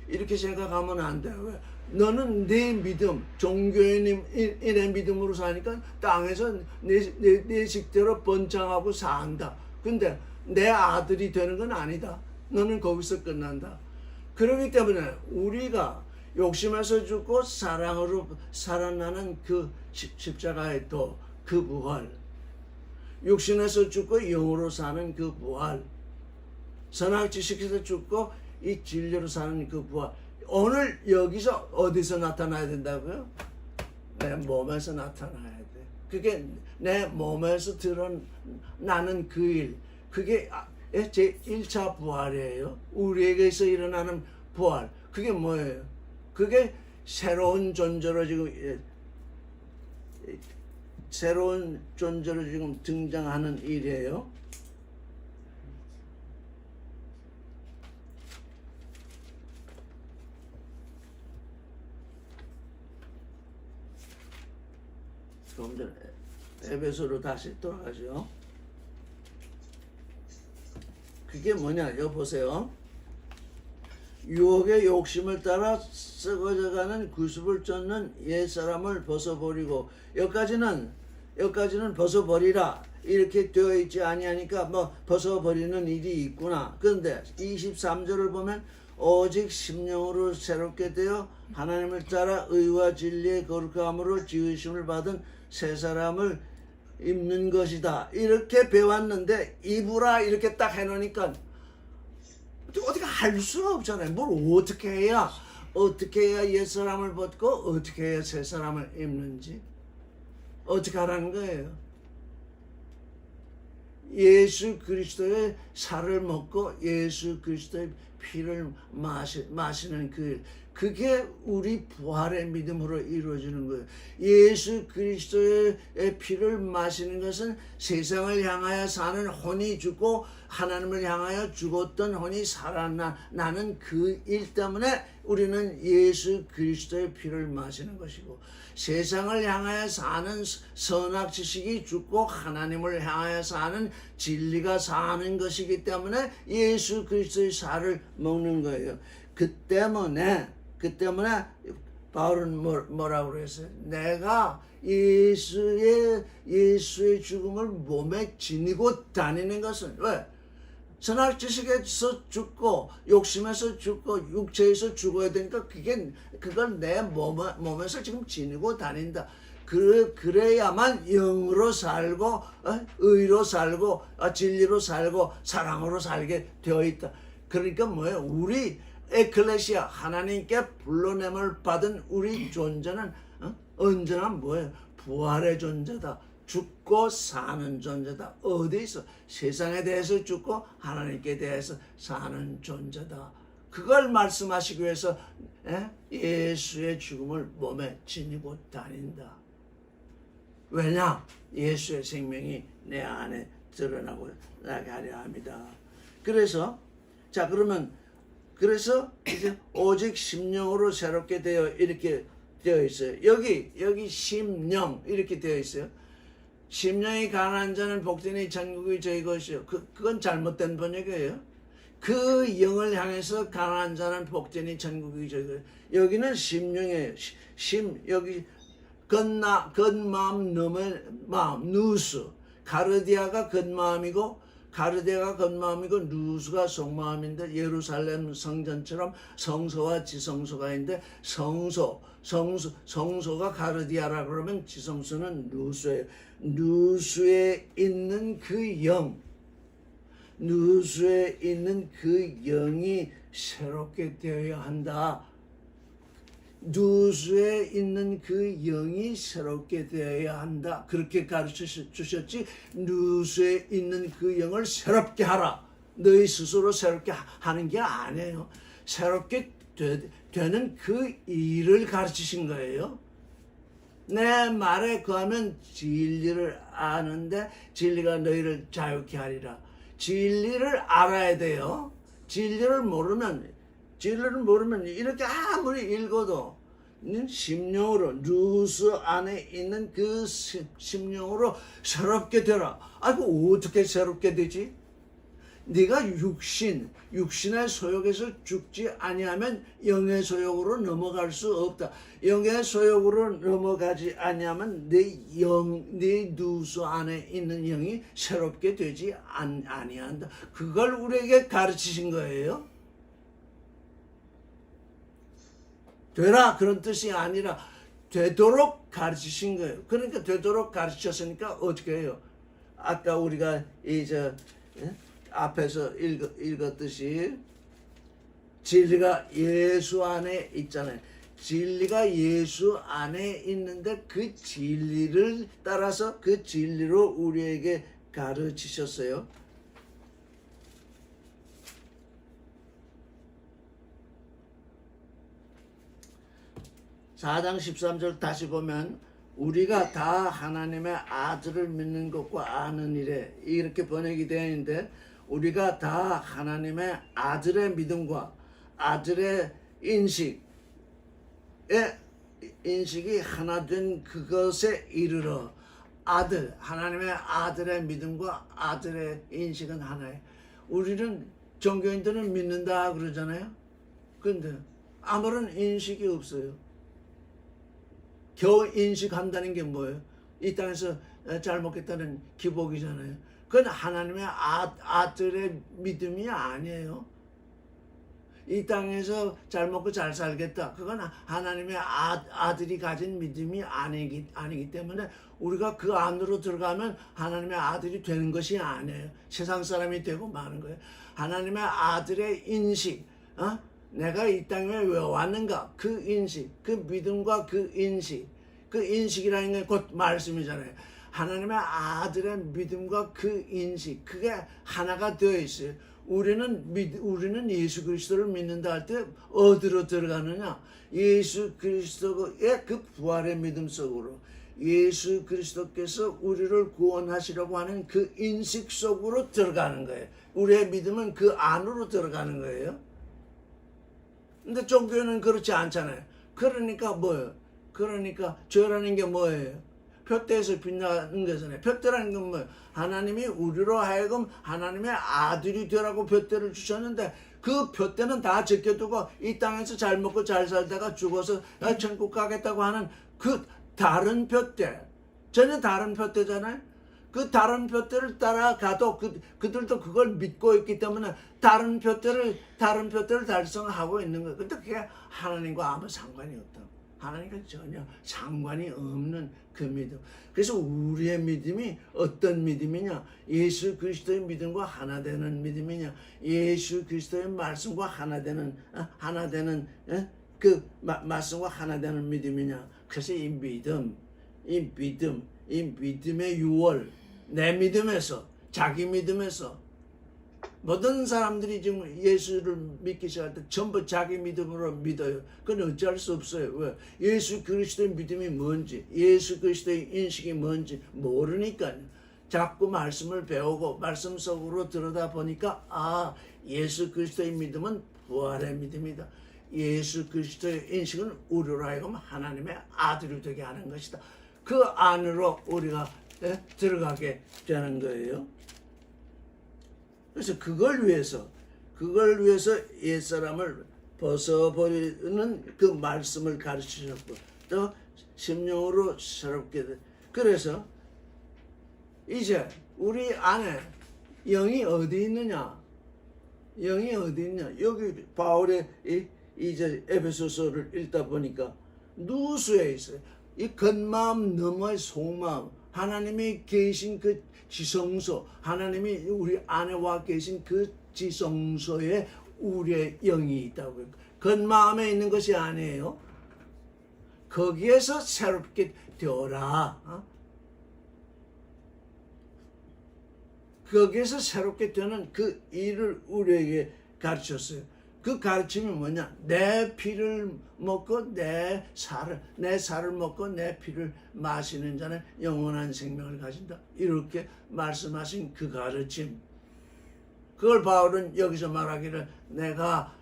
이렇게 생각하면 안 돼요. 왜? 너는 내 믿음, 종교인의 믿음으로 사니까 땅에서 내 식대로 번창하고 산다. 근데 내 아들이 되는 건 아니다. 너는 거기서 끝난다. 그렇기 때문에 우리가 욕심에서 죽고 사랑으로 살아나는 그 십자가의 도, 그 부활, 육신에서 죽고 영으로 사는 그 부활, 선악지식에서 죽고 이 진리로 사는 그 부활, 오늘 여기서 어디서 나타나야 된다고요? 내 몸에서 나타나야 돼. 그게 내 몸에서 드러나는 그 일, 그게 제 1차 부활이에요. 우리에게서 일어나는 부활. 그게 뭐예요? 그게 새로운 존재로 지금 등장하는 일이에요. 조금 전에 에베소로 다시 돌아가죠. 그게 뭐냐? 여기 보세요. 유혹의 욕심을 따라 썩어져가는 구습을 쫓는 옛사람을 벗어버리고, 여기까지는 벗어버리라 이렇게 되어 있지 아니하니까 뭐 벗어버리는 일이 있구나. 그런데 23절을 보면 오직 심령으로 새롭게 되어 하나님을 따라 의와 진리의 거룩함으로 지으심을 받은 새 사람을 입는 것이다. 이렇게 배웠는데 입으라 이렇게 딱 해놓으니까 어떻게 할 수가 없잖아요. 뭘 어떻게 해야 옛사람을 벗고 어떻게 해야 새 사람을 입는지 어떻게 하라는 거예요. 예수 그리스도의 살을 먹고 예수 그리스도의 피를 마시는 그 일, 그게 우리 부활의 믿음으로 이루어지는 거예요. 예수 그리스도의 피를 마시는 것은 세상을 향하여 사는 혼이 죽고 하나님을 향하여 죽었던 혼이 살아나는 그 일 때문에 우리는 예수 그리스도의 피를 마시는 것이고, 세상을 향하여 사는 선악지식이 죽고 하나님을 향하여 사는 진리가 사는 것이기 때문에 예수 그리스도의 살을 먹는 거예요. 그 때문에 바울은 뭐라고 그랬어요? 내가 예수의 죽음을 몸에 지니고 다니는 것은 왜? 선악지식에서 죽고 욕심에서 죽고 육체에서 죽어야 되니까 그걸 내 몸에서 지금 지니고 다닌다. 그래야만 영으로 살고 의로 살고 진리로 살고 사랑으로 살게 되어 있다. 그러니까 뭐예요? 우리 에클레시아 하나님께 불러냄을 받은 우리 존재는 언제나 뭐예요? 부활의 존재다. 죽고 사는 존재다. 어디 있어? 세상에 대해서 죽고 하나님께 대해서 사는 존재다. 그걸 말씀하시기 위해서 예수의 죽음을 몸에 지니고 다닌다. 왜냐? 예수의 생명이 내 안에 드러나고 나가려 합니다. 그래서 그래서 이제 오직 심령으로 새롭게 되어 이렇게 되어 있어요. 여기 심령 이렇게 되어 있어요. 심령이 가난한 자는 복되니 천국이 저희 것이요. 그건 잘못된 번역이에요. 그 영을 향해서 가난한 자는 복되니 천국이 저희 것이요. 여기는 심령이에요. 여기 겉마음 넘을 마음 누스. 가르디아가 겉마음이고 누수가 속마음인데 예루살렘 성전처럼 성소와 지성소가 있는데 성소가 가르디아라 그러면 지성소는 누수예요. 누수에 있는 그 영, 누수에 있는 그 영이 새롭게 되어야 한다. 누수에 있는 그 영이 새롭게 되어야 한다. 그렇게 가르쳐 주셨지. 누수에 있는 그 영을 새롭게 하라. 너희 스스로 새롭게 하는 게 아니에요. 새롭게 되는 그 일을 가르치신 거예요. 내 말에 거하면 진리를 아는데 진리가 너희를 자유케 하리라. 진리를 알아야 돼요. 진리를 모르면 이렇게 아무리 읽어도 심령으로 누수 안에 있는 그 심령으로 새롭게 되라. 아이고 어떻게 새롭게 되지? 네가 육신의 소욕에서 죽지 아니하면 영의 소욕으로 넘어갈 수 없다. 영의 소욕으로 넘어가지 아니하면 네 누수 안에 있는 영이 새롭게 되지 아니한다. 그걸 우리에게 가르치신 거예요. 되라 그런 뜻이 아니라 되도록 가르치신 거예요. 그러니까 되도록 가르쳤으니까 어떻게 해요? 아까 우리가 앞에서 읽었듯이 진리가 예수 안에 있잖아요. 진리가 예수 안에 있는데 그 진리를 따라서 그 진리로 우리에게 가르치셨어요. (4장 13절) 다시 보면 우리가 다 하나님의 아들을 믿는 것과 아는 일에 이렇게 번역이 되어 있는데 우리가 다 하나님의 아들의 믿음과 아들의 인식이 하나 된 그것에 이르러 하나님의 아들의 믿음과 아들의 인식은 하나예요. 우리는 종교인들은 믿는다 그러잖아요. 그런데 아무런 인식이 없어요. 겨우 인식한다는 게 뭐예요? 이 땅에서 잘 먹겠다는 기복이잖아요. 그건 하나님의 아들의 믿음이 아니에요. 이 땅에서 잘 먹고 잘 살겠다. 그건 하나님의 아들이 가진 믿음이 아니기 때문에 우리가 그 안으로 들어가면 하나님의 아들이 되는 것이 아니에요. 세상 사람이 되고 마는 거예요. 하나님의 아들의 인식, 내가 이 땅에 왜 왔는가? 그 인식, 그 믿음과 그 인식이라는 게 곧 말씀이잖아요. 하나님의 아들의 믿음과 그 인식, 그게 하나가 되어 있어요. 우리는 예수 그리스도를 믿는다 할 때 어디로 들어가느냐? 예수 그리스도의 그 부활의 믿음 속으로, 예수 그리스도께서 우리를 구원하시려고 하는 그 인식 속으로 들어가는 거예요. 우리의 믿음은 그 안으로 들어가는 거예요. 근데 종교는 그렇지 않잖아요. 그러니까 뭐예요? 그러니까 죄라는 게 뭐예요? 표대에서 빛나는 거잖아요. 표대라는 건 뭐예요? 하나님이 우리로 하여금 하나님의 아들이 되라고 표대를 주셨는데 그 표대는 다 제껴두고 이 땅에서 잘 먹고 잘 살다가 죽어서 천국 가겠다고 하는 그 다른 표대, 전혀 다른 표대잖아요. 그 다른 표대를 따라가도 그들도 그걸 믿고 있기 때문에 다른 표대를 달성하고 있는 거예요. 근데 그게 하나님과 아무 상관이 없다. 하나님과 전혀 상관이 없는 그 믿음. 그래서 우리의 믿음이 어떤 믿음이냐? 예수 그리스도의 믿음과 하나 되는 믿음이냐? 예수 그리스도의 말씀과 하나 되는 그 말씀과 하나 되는 믿음이냐? 그래서 이 믿음의 유월, 내 믿음에서, 자기 믿음에서 모든 사람들이 지금 예수를 믿기 시작할 때 전부 자기 믿음으로 믿어요. 그건 어찌할 수 없어요. 왜? 예수 그리스도의 믿음이 뭔지, 예수 그리스도의 인식이 뭔지 모르니까요. 자꾸 말씀을 배우고 말씀 속으로 들여다 보니까 예수 그리스도의 믿음은 부활의 믿음이다. 예수 그리스도의 인식은 우리로 하여금 하나님의 아들이 되게 하는 것이다. 그 안으로 우리가 들어가게 되는 거예요. 그래서 그걸 위해서 옛사람을 벗어버리는 그 말씀을 가르치셨고 또 심령으로 새롭게 그래서 이제 우리 안에 영이 어디 있느냐? 영이 어디 있냐? 여기 바울의 이제 에베소서를 읽다 보니까 누수에 있어요. 이 겉마음 너머의 속마음, 하나님이 계신 그 지성소, 하나님이 우리 안에 와 계신 그 지성소에 우리의 영이 있다고요. 겉마음에 있는 것이 아니에요. 거기에서 새롭게 되어라. 거기에서 새롭게 되는 그 일을 우리에게 가르쳤어요. 그 가르침이 뭐냐? 내 피를 먹고 내 살을 먹고 내 피를 마시는 자는 영원한 생명을 가진다. 이렇게 말씀하신 그 가르침. 그걸 바울은 여기서 말하기를 내가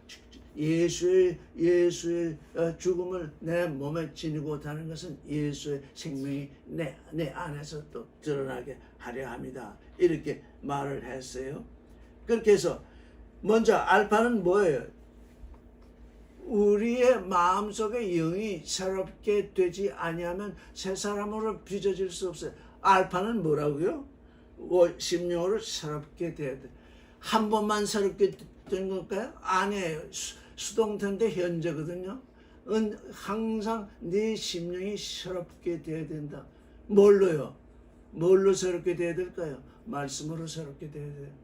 예수의 죽음을 내 몸에 지니고 다는 것은 예수의 생명이 내 안에서 또 드러나게 하려 합니다. 이렇게 말을 했어요. 그렇게 해서 먼저 알파는 뭐예요? 우리의 마음속에 영이 새롭게 되지 아니하면 새 사람으로 빚어질 수 없어요. 알파는 뭐라고요? 심령으로 새롭게 돼야 돼. 한 번만 새롭게 된 걸까요? 아니에요. 수동태인데 현재거든요. 항상 네 심령이 새롭게 돼야 된다. 뭘로요? 뭘로 새롭게 돼야 될까요? 말씀으로 새롭게 돼야 돼요.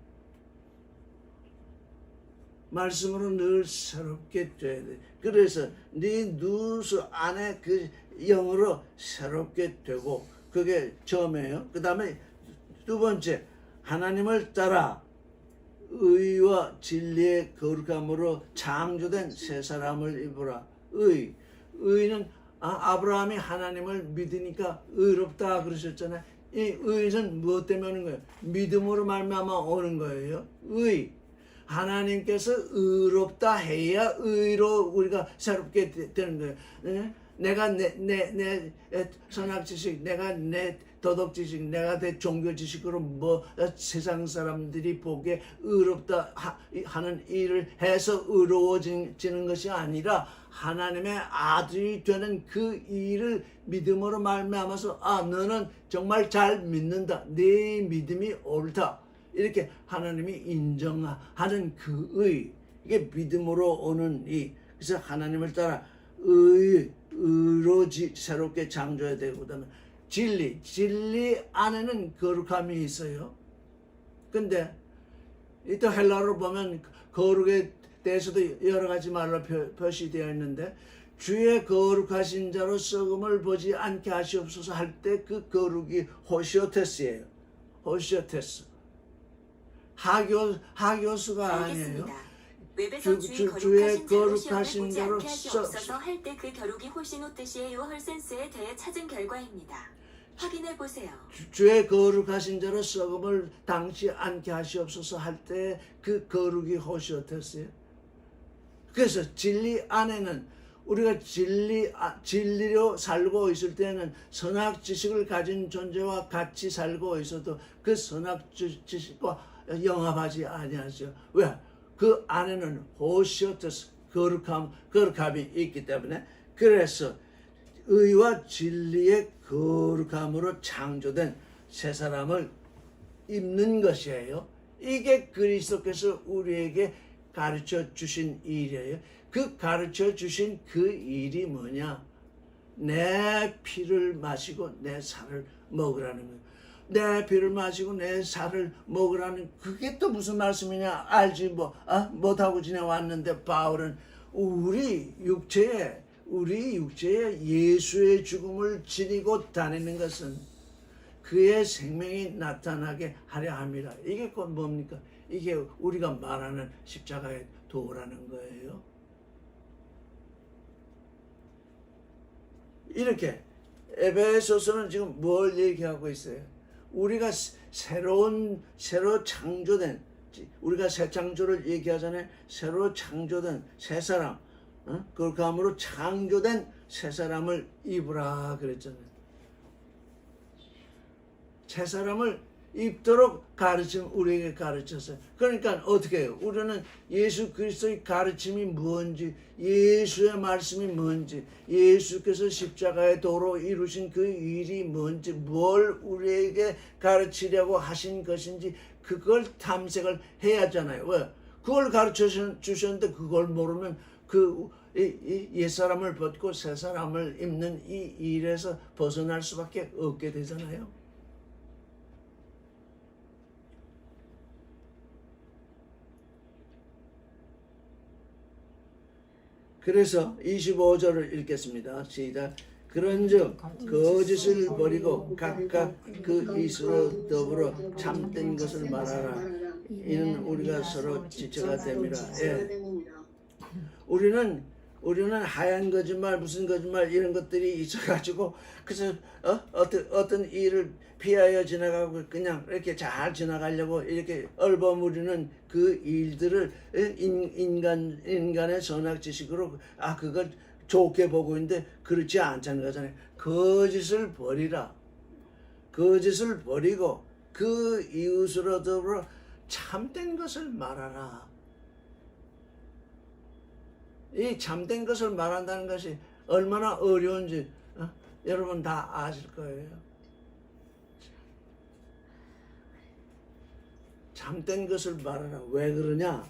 말씀으로 늘 새롭게 돼야 돼. 그래서 네 누수 안에 그 영으로 새롭게 되고 그게 처음이에요. 그 다음에 두 번째 하나님을 따라 의와 진리의 거룩함으로 창조된 새 사람을 입으라. 의는 아브라함이 하나님을 믿으니까 의롭다 그러셨잖아요. 이 의는 무엇 때문에 오는 거예요? 믿음으로 말미암아 오는 거예요. 하나님께서 의롭다 해야 의로 우리가 새롭게 되는 거예요. 내가 내 선악 지식, 내가 내 도덕 지식, 내가 내 종교 지식으로 세상 사람들이 보기에 의롭다 하는 일을 해서 의로워지는 것이 아니라 하나님의 아들이 되는 그 일을 믿음으로 말미암아서 너는 정말 잘 믿는다. 네 믿음이 옳다. 이렇게 하나님이 인정하는 그 의, 이게 믿음으로 오는 그래서 하나님을 따라 의로 새롭게 창조해야 되고, 그다음에 진리 안에는 거룩함이 있어요. 근데 또 헬라어로 보면 거룩에 대해서도 여러 가지 말로 표시되어 있는데, 주의 거룩하신 자로 썩음을 보지 않게 하시옵소서 할 때 그 거룩이 호시오테스예요. 호시오테스. 하교수가 아니에요. 주의 거룩하신 자로 썩어서 할 때 그 겨룩이 호시노테시의 헐센스에 대해 찾은 결과입니다. 확인해 보세요. 주의 거룩하신 자로 썩음을 당치 않게 하시옵소서 할 때 그 거룩이 호시오테스예요. 그래서 진리 안에는 우리가 진리로 살고 있을 때는 선악 지식을 가진 존재와 같이 살고 있어도 그 선악 지식과 영합하지 아니하죠. 왜? 그 안에는 호시오테스 거룩함이 있기 때문에, 그래서 의와 진리의 거룩함으로 창조된 새 사람을 입는 것이에요. 이게 그리스도께서 우리에게 가르쳐 주신 일이에요. 그 가르쳐 주신 그 일이 뭐냐? 내 피를 마시고 내 살을 먹으라는 거예요. 내 피를 마시고 내 살을 먹으라는, 그게 또 무슨 말씀이냐 알지 못하고 지내왔는데, 바울은 우리 육체에 예수의 죽음을 지니고 다니는 것은 그의 생명이 나타나게 하려 함이라. 이게 곧 뭡니까? 이게 우리가 말하는 십자가의 도라는 거예요. 이렇게 에베소서는 지금 뭘 얘기하고 있어요? 우리가 새로 창조된, 우리가 새 창조를 얘기하잖아요. 새로 창조된 새 사람, 그 감으로 창조된 새 사람을 입으라 그랬잖아요. 새 사람을 입도록 우리에게 가르쳤어요. 그러니까 어떻게 해요? 우리는 예수 그리스도의 가르침이 뭔지, 예수의 말씀이 뭔지, 예수께서 십자가의 도로 이루신 그 일이 뭔지, 뭘 우리에게 가르치려고 하신 것인지 그걸 탐색을 해야 하잖아요. 왜? 그걸 가르쳐 주셨는데 그걸 모르면 이 옛사람을 벗고 새 사람을 입는 이 일에서 벗어날 수밖에 없게 되잖아요. 그래서 25절을 읽겠습니다. 시작. 그런즉 거짓을 버리고 각각 그 이스로 더불어 참된 것을 말하라. 이는 우리가 서로 지체가 됨이라. 예. 우리는 하얀 거짓말, 무슨 거짓말 이런 것들이 있어가지고 그래서 어떤 일을 피하여 지나가고 그냥 이렇게 잘 지나가려고 이렇게 얼버무리는 그 일들을 인간의 선악 지식으로 그걸 좋게 보고 있는데 그렇지 않다는 거잖아요. 거짓을 버리라. 거짓을 버리고 그 이웃으로 더불어 참된 것을 말하라. 이 참된 것을 말한다는 것이 얼마나 어려운지 여러분 다 아실 거예요. 참된 것을 말하라. 왜 그러냐?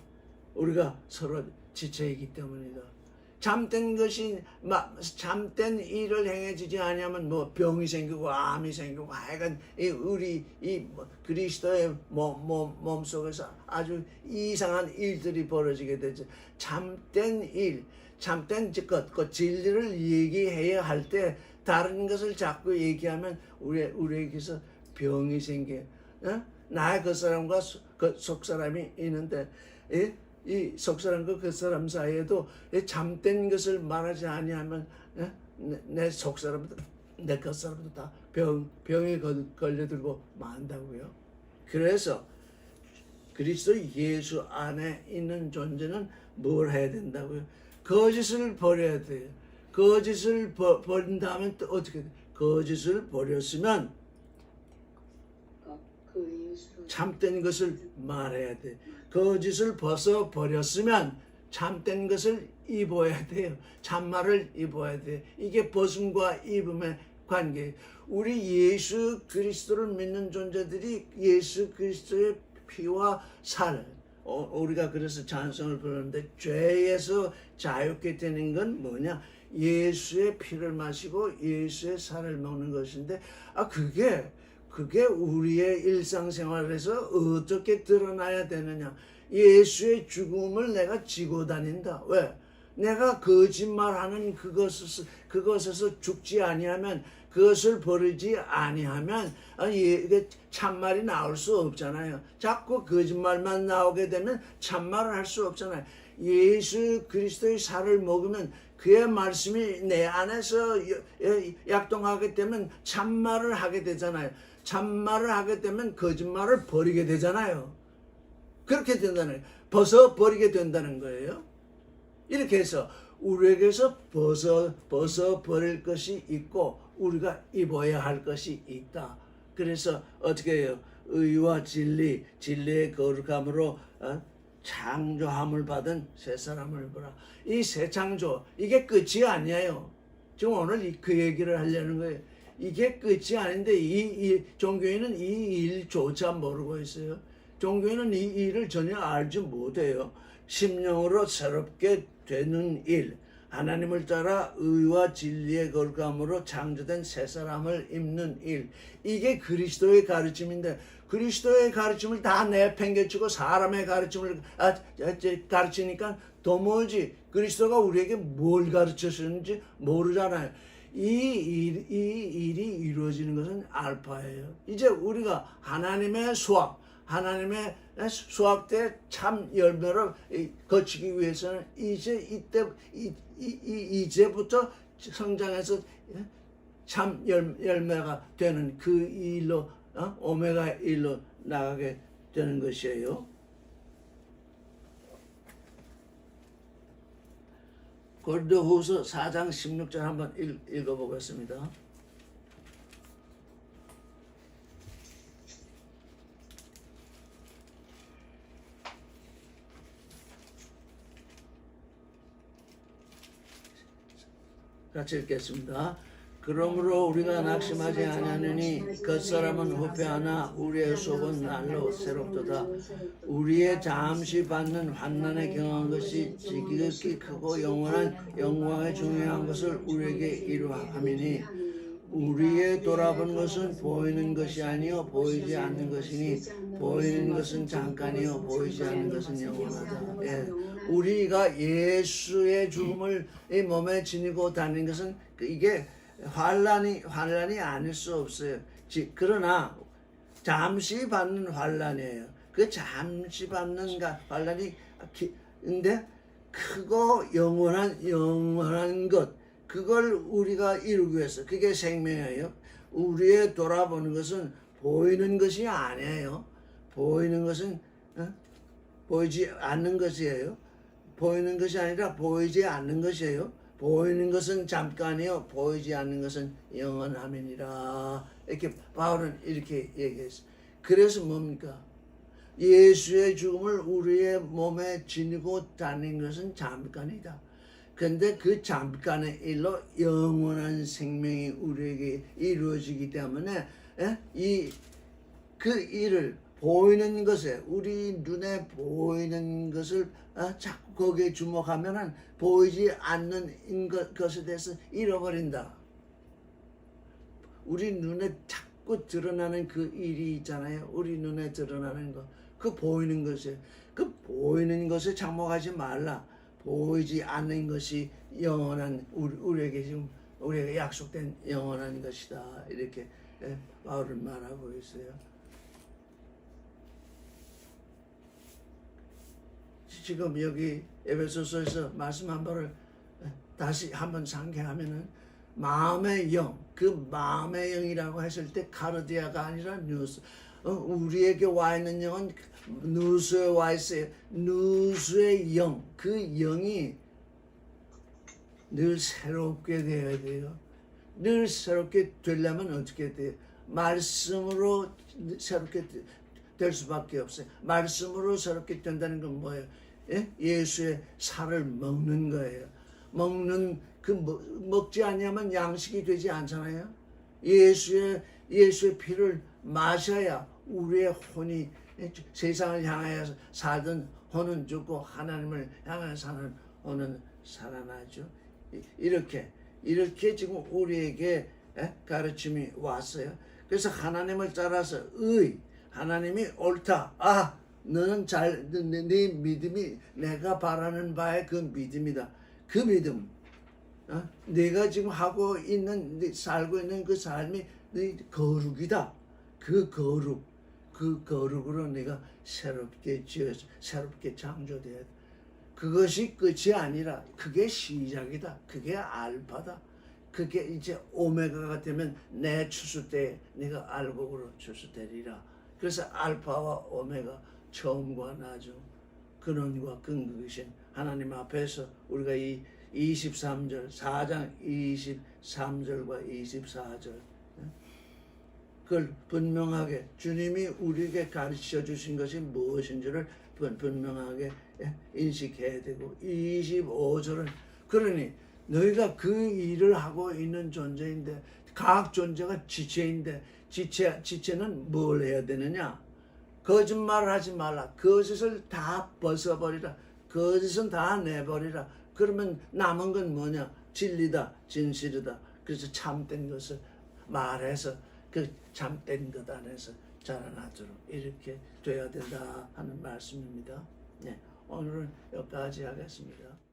우리가 서로 지체이기 때문이다. 참된 일을 행해지지 아니하면 병이 생기고 암이 생기고 하여간 우리 그리스도의 몸 속에서 아주 이상한 일들이 벌어지게 되죠. 참된 일, 참된 것, 진리를 얘기해야 할 때 다른 것을 자꾸 얘기하면 우리에게서 병이 생겨. 나의 겉사람과 속사람이 있는데 이 속사람과 겉사람 사이에도 참된 것을 말하지 아니하면 내 속사람도 내 겉사람도 다 병에 걸려들고 만다고요. 그래서 그리스도 예수 안에 있는 존재는 뭘 해야 된다고요? 거짓을 버려야 돼요. 거짓을 버린 다음에 또 어떻게 돼? 거짓을 버렸으면 참된 것을 말해야 돼. 거짓을 벗어버렸으면 참된 것을 입어야 돼요. 참말을 입어야 돼. 이게 벗음과 입음의 관계예요. 우리 예수 그리스도를 믿는 존재들이 예수 그리스도의 피와 살, 우리가 그래서 찬송을 부르는데 죄에서 자유케 되는 건 뭐냐? 예수의 피를 마시고 예수의 살을 먹는 것인데 그게 우리의 일상생활에서 어떻게 드러나야 되느냐? 예수의 죽음을 내가 지고 다닌다. 왜? 내가 거짓말하는 그것에서 죽지 아니하면, 그것을 버리지 아니하면 이게 참말이 나올 수 없잖아요. 자꾸 거짓말만 나오게 되면 참말을 할 수 없잖아요. 예수 그리스도의 살을 먹으면 그의 말씀이 내 안에서 약동하게 되면 참말을 하게 되잖아요. 참말을 하게 되면 거짓말을 버리게 되잖아요. 그렇게 된다는 거예요. 벗어버리게 된다는 거예요. 이렇게 해서 우리에게서 벗어버릴 것이 있고 우리가 입어야 할 것이 있다. 그래서 어떻게 해요? 의와 진리의 거룩함으로 창조함을 받은 새 사람을 보라. 이 새 창조, 이게 끝이 아니에요. 지금 오늘 그 얘기를 하려는 거예요. 이게 끝이 아닌데 이 종교인은 이 일조차 모르고 있어요. 종교인은 이 일을 전혀 알지 못해요. 심령으로 새롭게 되는 일, 하나님을 따라 의와 진리의 거룩함으로 창조된 새 사람을 입는 일. 이게 그리스도의 가르침인데 그리스도의 가르침을 다 내팽개치고 사람의 가르침을 가르치니까 도무지 그리스도가 우리에게 뭘 가르쳤는지 모르잖아요. 이 일이 이루어지는 것은 알파예요. 이제 우리가 하나님의 수학 때 참 열매를 거치기 위해서는 이제부터 성장해서 참 열매가 되는 그 일로 오메가 일로 나가게 되는 것이에요. 고린도후서 4장 16절 한번 읽어보겠습니다. 같이 읽겠습니다. 그러므로 우리가 낙심하지 아니하느니 겉사람은 후패하나 우리의 속은 날로 새롭도다. 우리의 잠시 받는 환난에 경한 것이 지극히 크고 영원한 영광에 중요한 것을 우리에게 이루함이니 우리의 돌아본 것은 보이는 것이 아니요 보이지 않는 것이니 보이는 것은 잠깐이요 보이지 않는 것은 영원하다. 예. 우리가 예수의 죽음을 이 몸에 지니고 다니는 것은 이게 환란이 아닐 수 없어요. 그러나 잠시 받는 환란이에요. 그 잠시 받는 환란이 근데 크고 영원한 것, 그걸 우리가 이루기 위해서 그게 생명이에요. 우리의 돌아보는 것은 보이는 것이 아니에요. 보이는 것은 보이지 않는 것이에요. 보이는 것이 아니라 보이지 않는 것이에요. 보이는 것은 잠깐이요 보이지 않는 것은 영원함이니라. 이렇게 바울은 이렇게 얘기했어요. 그래서 뭡니까? 예수의 죽음을 우리의 몸에 지니고 다니는 것은 잠깐이다. 근데 그 잠깐의 일로 영원한 생명이 우리에게 이루어지기 때문에 그 일을 보이는 것에 우리 눈에 보이는 것을 자꾸 거기에 주목하면은 보이지 않는 것에 대해서 잃어버린다. 우리 눈에 자꾸 드러나는 그 일이 있잖아요. 우리 눈에 드러나는 거, 그 보이는 것에, 그 보이는 것에 장목하지 말라. 보이지 않는 것이 영원한 우리에게 지금 우리에게 약속된 영원한 것이다. 이렇게 바울은 말하고 있어요. 지금 여기 에베소서에서 말씀한 바를 다시 한번 상기하면은 마음의 영, 그 마음의 영이라고 했을 때 카르디아가 아니라 누스. 우리에게 와 있는 영은 누수에 와 있어요. 누수의 영, 그 영이 늘 새롭게 되어야 돼요. 늘 새롭게 되려면 어떻게 돼요? 말씀으로 새롭게 될 수밖에 없어요. 말씀으로 새롭게 된다는 건 뭐예요? 예수의 살을 먹는 거예요. 먹지 않으면 양식이 되지 않잖아요. 예수의 피를 마셔야 우리의 혼이 세상을 향하여 살던 혼은 죽고 하나님을 향하여 사는 혼은 살아나죠. 이렇게 지금 우리에게 가르침이 왔어요. 그래서 하나님을 따라서 하나님이 옳다. 너는 네 믿음이 내가 바라는 바의 그 믿음이다. 그 믿음, 내가 지금 살고 있는 그 삶이 네 거룩이다. 그 거룩으로 내가 새롭게 창조돼야 돼. 그것이 끝이 아니라 그게 시작이다. 그게 알파다. 그게 이제 오메가가 되면 내 추수 때 내가 알곡으로 추수되리라. 그래서 알파와 오메가, 처음과 나중, 근원과 근극이신 하나님 앞에서 우리가 이 23절, 4장 23절과 24절 그걸 분명하게 주님이 우리에게 가르쳐 주신 것이 무엇인지를 분명하게 인식해야 되고, 25절은 그러니 너희가 그 일을 하고 있는 존재인데, 각 존재가 지체인데, 지체는 뭘 해야 되느냐? 거짓말을 하지 말라. 거짓을 다 벗어버리라. 거짓은 다 내버리라. 그러면 남은 건 뭐냐? 진리다, 진실이다. 그래서 참된 것을 말해서 그 참된 것 안에서 자라나도록 이렇게 돼야 된다 하는 말씀입니다. 네, 오늘은 여기까지 하겠습니다.